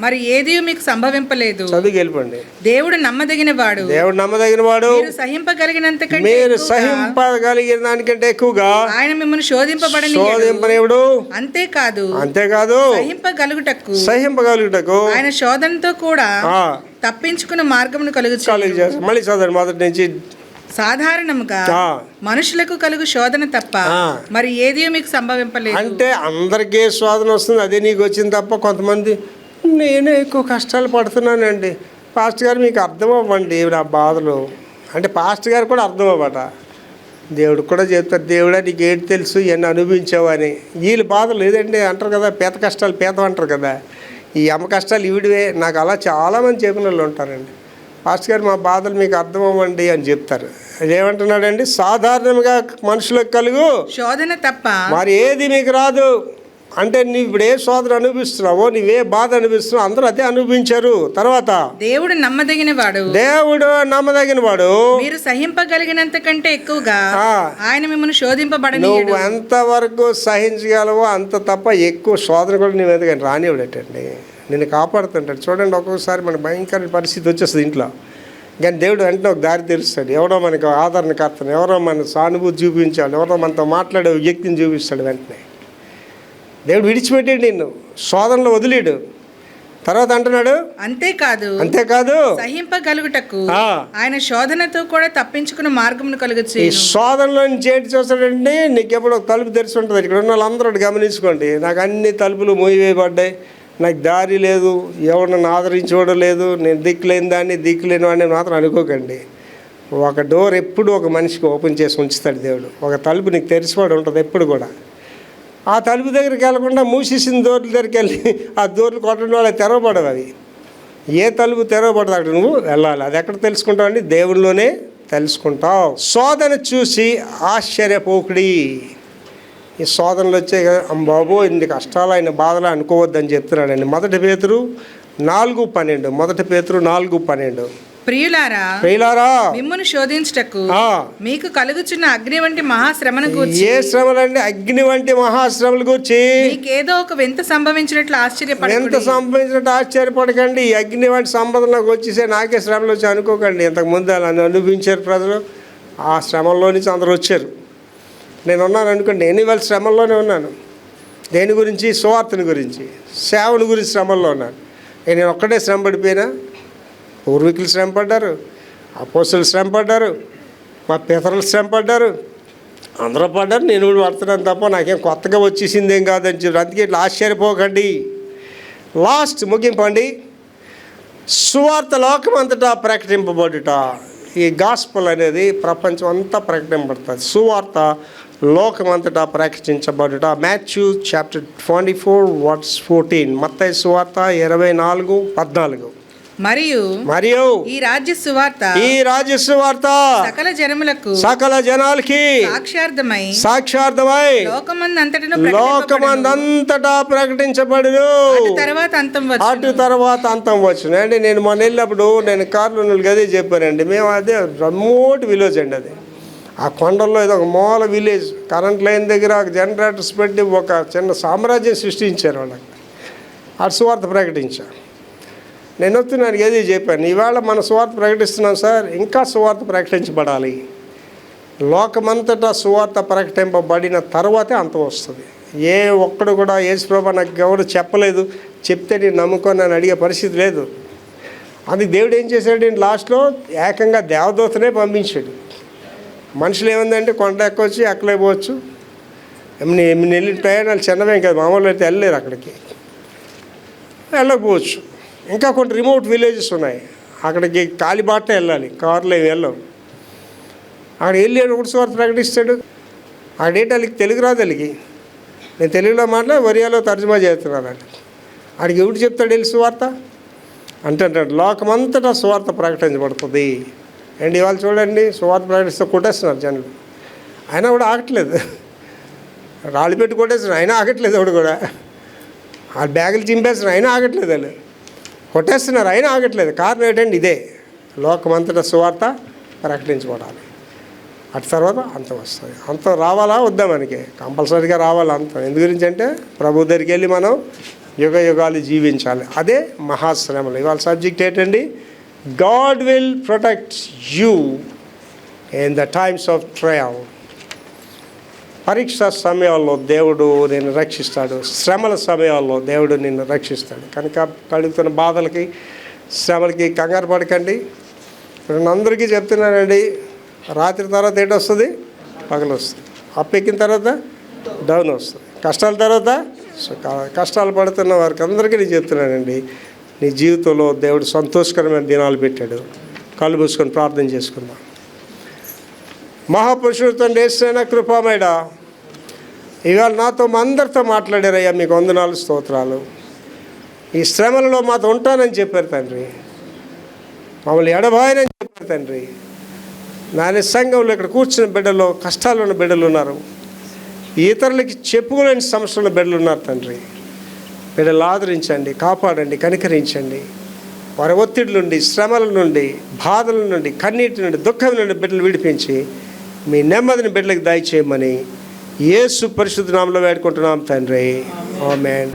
మరి ఏది మీకు సంభవింపలేదు. చదువుకెళ్ళిపోండి. దేవుడు నమ్మదగిన వాడు. మీరు సహింపగలిగిన దానికంటే ఎక్కువగా ఆయన మిమ్మల్ని శోధింపనివ్వడు. అంతేకాదు సహింపగలుగుటకు ఆయన శోధనతో కూడా తప్పించుకున్న మార్గమును కలుగుచేయును. మళ్ళీ చదవండి మొదటి నుంచి. సాధారణంగా మనుషులకు కలుగు శోధన తప్ప మరి ఏది మీకు సంభవింపలేదు. అంటే అందరికీ శోధన వస్తుంది, అదే నీకు వచ్చింది తప్ప. కొంతమంది నేనే ఎక్కువ కష్టాలు పడుతున్నానండి. పాస్టర్ గారు మీకు అర్థం అవ్వండి నా బాధలు అంటే పాస్టర్ గారు కూడా అర్థం అవ్వట. దేవుడు కూడా చెప్తారు, దేవుడా నీకు ఏంటి తెలుసు ఇవన్నీ అనుభవించావు అని. వీళ్ళు బాధలు లేదండి అంటారు కదా, పేద కష్టాలు పేద అంటారు కదా, ఈ అమ్మ కష్టాలు ఈవిడివే. నాకు అలా చాలామంది చెప్పిన వాళ్ళు ఉంటారండి. పాస్టర్ గారు మా బాధలు మీకు అర్థం అవ్వండి అని చెప్తారు. ఏమంటున్నాడండి? సాధారణంగా మనుషులకు కలుగు శోధన తప్ప మరి ఏది మీకు రాదు. అంటే నువ్వు ఇప్పుడు ఏ శోధన అనుభవిస్తున్నావో, నువ్వే బాధ అనుభవిస్తున్నావు, అందరూ అదే అనుభవించారు. తర్వాత దేవుడు నమ్మదగిన వాడు. మీరు సహింపగలిగినంత కంటే ఎక్కువగా ఆయన మిమ్మల్ని శోధింపబడని. నువ్వు ఎంతవరకు సహించగలవో అంత తప్ప ఎక్కువ శోధన కూడా నువ్వు ఎందుకని రానివ్వడటండి. నిన్ను కాపాడుతుంటాడు. చూడండి, ఒక్కొక్కసారి మనకు భయంకర పరిస్థితి వచ్చేస్తుంది ఇంట్లో, కానీ దేవుడు వెంటనే ఒక దారి తెలుస్తాడు. ఎవరో మనకు ఆదరణకర్తను, ఎవరో మన సానుభూతి చూపించాలి, ఎవరో మనతో మాట్లాడే వ్యక్తిని చూపిస్తాడు. వెంటనే దేవుడు విడిచిపెట్టాడు నిన్ను, శోధనలో వదిలేడు. తర్వాత అంటున్నాడు అంతేకాదు సహింపగలుగుటకు ఆయన శోధనతో కూడా తప్పించుకున్న మార్గమును కలుగచ్చు. ఈ శోధనలో నుంచి ఏంటి చూస్తాడండి? నీకు ఎప్పుడు ఒక తలుపు తెరిచి ఉంటుంది. ఇక్కడ ఉన్న వాళ్ళందరూ గమనించుకోండి. నాకు అన్ని తలుపులు మూయవేయబడ్డాయి, నాకు దారి లేదు, ఎవరు నన్ను ఆదరించడం లేదు, నేను దిక్కులేని వాడిని మాత్రం అనుకోకండి. ఒక డోర్ ఎప్పుడు ఒక మనిషికి ఓపెన్ చేసి ఉంచుతాడు దేవుడు. ఒక తలుపు నీకు తెరిచిపడి ఉంటుంది ఎప్పుడు కూడా. ఆ తలుపు దగ్గరికి వెళ్ళకుండా మూసేసిన డోర్ల దగ్గరికి వెళ్ళి ఆ డోర్లు కొట్టడం వల్ల తెరవబడవు. అవి ఏ తలుపు తెరవబడదు అక్కడ నువ్వు వెళ్ళాలి. అది ఎక్కడ తెలుసుకుంటావు అండి? దేవుళ్ళలోనే తెలుసుకుంటావు. శోధన చూసి ఆశ్చర్యపోకుడి. ఈ శోధనలు వచ్చే బాబు ఇన్ని కష్టాలు ఆయన బాధలు అనుకోవద్దని చెప్తున్నాడండి. 1 పేతురు 4:12 ప్రియులారా మిమ్మును శోధించుటకు మీకు కలుగుచున్న అగ్ని వంటి మహాశ్రమను గూర్చి. ఏ శ్రమలండి? అగ్ని వంటి మహాశ్రమల గురించి మీకేదో ఒక వింత సంభవించినట్లు ఆశ్చర్యపడకండి. ఈ అగ్ని వంటి సంపదలోకి వచ్చేసే నాకే శ్రమలు వచ్చి అనుకోకండి. ఇంతకుముందు అలా అనుభవించారు ప్రజలు, ఆ శ్రమంలో నుంచి అందరూ వచ్చారు. నేను ఉన్నాను అనుకోండి, నేను ఇవాళ శ్రమంలోనే ఉన్నాను. దేని గురించి? సువార్తని గురించి, సేవల గురించి శ్రమంలో ఉన్నాను. నేను ఒక్కడే శ్రమ పడిపోయినా? పూర్వీకులు శ్రమ పడ్డారు, అపోస్తలులు శ్రమ పడ్డారు, మా పితరులు శ్రమ పడ్డారు, అందరూ పడ్డారు. నేను కూడా పడుతున్నాను తప్ప నాకేం కొత్తగా వచ్చేసింది ఏం కాదని చెప్పి. అందుకే ఇట్లా ఆశ్చర్యపోకండి. లాస్ట్ ముగింపండి. సువార్త లోకమంతటా ప్రకటింపబడుట. ఈ గాస్పల్ అనేది ప్రపంచం అంతా ప్రకటింపబడుతుంది. సువార్త లోకమంతటా ప్రకటించబడుట. Matthew chapter 24:14. మత్తయి సువార్త 24:14. మరియు ఈ రాజ్య సువార్త సకల జనాలకి సాక్ష్యార్థమై లోకమందంతటా ప్రకటించబడును. అటు తర్వాత అంతం వచ్చును. అంటే నేను మొన్న వెళ్ళినప్పుడు నేను కార్లో గదే చెప్పానండి. మేము అదే రిమోట్ విలేజ్ అండి. అది ఆ కొండల్లో ఏదో ఒక మూల విలేజ్, కరెంట్ లైన్ దగ్గర జనరేటర్స్ పెట్టి ఒక చిన్న సామ్రాజ్యం సృష్టించారు వాళ్ళకి. అటు సువార్త ప్రకటించాను. నేను వస్తున్నాను ఏది చెప్పాను, ఇవాళ మన సువార్త ప్రకటిస్తున్నాం సార్, ఇంకా సువార్త ప్రకటించబడాలి. లోకమంతటా సువార్త ప్రకటింపబడిన తర్వాతే అంతం వస్తుంది. ఏ ఒక్కడు కూడా యేసుప్రభు నాకు ఎవరు చెప్పలేదు, చెప్తే నేను నమ్ముకొని అడిగే పరిస్థితి లేదు. అది దేవుడు ఏం చేశాడు, లాస్ట్లో ఏకంగా దేవదూతనే పంపించాడు. మనుషులు ఏముందంటే కొండ ఎక్కొచ్చి ఎక్కలేకపోవచ్చు. ఎన్ని వెళ్ళి ప్రయాణాలు చిన్నవేం కాదు, మామూలు అయితే వెళ్ళలేరు, అక్కడికి వెళ్ళకపోవచ్చు. ఇంకా కొన్ని రిమోట్ విలేజెస్ ఉన్నాయి, అక్కడికి కాలిబాటే వెళ్ళాలి, కార్లో ఏమి వెళ్ళవు. అక్కడ వెళ్ళి ఒకటి సువార్త ప్రకటిస్తాడు. అక్కడేంటి వాళ్ళకి తెలుగు రాదు. వాళ్ళకి నేను తెలుగులో మాట్లాడి ఒరియాలో తర్జుమా చేస్తున్నాను. అక్కడికి ఎవడు చెప్తాడు వెళ్ళి సువార్త అంటే లోకమంతటా సువార్త ప్రకటించబడుతుంది. అండ్ ఇవాళ చూడండి, సువార్త ప్రకటిస్తే కొట్టేస్తున్నారు జనులు. అయినా కూడా ఆగట్లేదు, రాళ్ళు పెట్టి కొట్టేస్తున్నారు, అయినా ఆగట్లేదు. ఎవడు కూడా ఆ బ్యాగులు చింపేస్తున్నారు, అయినా ఆగట్లేదు. వాళ్ళు కొట్టేస్తున్నారు, అయినా ఆగట్లేదు. కారణం ఏంటండి, ఇదే లోకమంతటా సువార్త ప్రకటించబడాలి. అటు తర్వాత అంతం వస్తుంది. అంతం రావాలా వద్దా, మనకి కంపల్సరీగా రావాలి అంతం. ఎందు గురించి అంటే ప్రభు దగ్గరికి వెళ్ళి మనం యుగ యుగాలు జీవించాలి. అదే మహాశ్రమలు. ఇవాళ సబ్జెక్ట్ ఏంటండి, God will protect you in the times of trial. పరీక్ష సమయాల్లో దేవుడు నిన్ను రక్షిస్తాడు, శ్రమల సమయాల్లో దేవుడు నిన్ను రక్షిస్తాడు. కనుక కలుగుతున్న బాధలకి శ్రమలకి కంగారు పడకండి. నేను అందరికీ చెప్తున్నానండి, రాత్రి తర్వాత ఏంటి వస్తుంది, పగలు వస్తుంది. అప్పెక్కిన తర్వాత డౌన్ వస్తుంది, కష్టాల తర్వాత కష్టాలు పడుతున్న వారికి అందరికీ నేను చెప్తున్నానండి, నీ జీవితంలో దేవుడు సంతోషకరమైన దినాలు పెట్టాడు. కళ్ళు మూసుకొని ప్రార్థన చేసుకుందాం. మహాపురుషుడితో యేసయ్య కృపామేడ, ఇవాళ నాతో అందరితో మాట్లాడారయ్యా, మీకు వందనాలు స్తోత్రాలు. ఈ శ్రమలలో మాతో ఉంటానని చెప్పారు తండ్రి, మమ్మల్ని ఎడబాయనని చెప్పారు తండ్రి. నా సంఘంలో ఇక్కడ కూర్చున్న బిడ్డలు, కష్టాలు ఉన్న బిడ్డలు ఉన్నారు, ఇతరులకి చెప్పుకోలేని సమస్యలు బిడ్డలు ఉన్నారు తండ్రి. బిడ్డలు ఆదరించండి, కాపాడండి, కనికరించండి. వారి ఒత్తిడి నుండి, శ్రమల నుండి, బాధల నుండి, కన్నీటి నుండి, దుఃఖం నుండి బిడ్డలు విడిపించి మీ నెమ్మదిని బిడ్డలకు దయచేయమని యేసు పరిశుద్ధ నామములో వేడుకుంటున్నాం తండ్రి. ఆమేన్.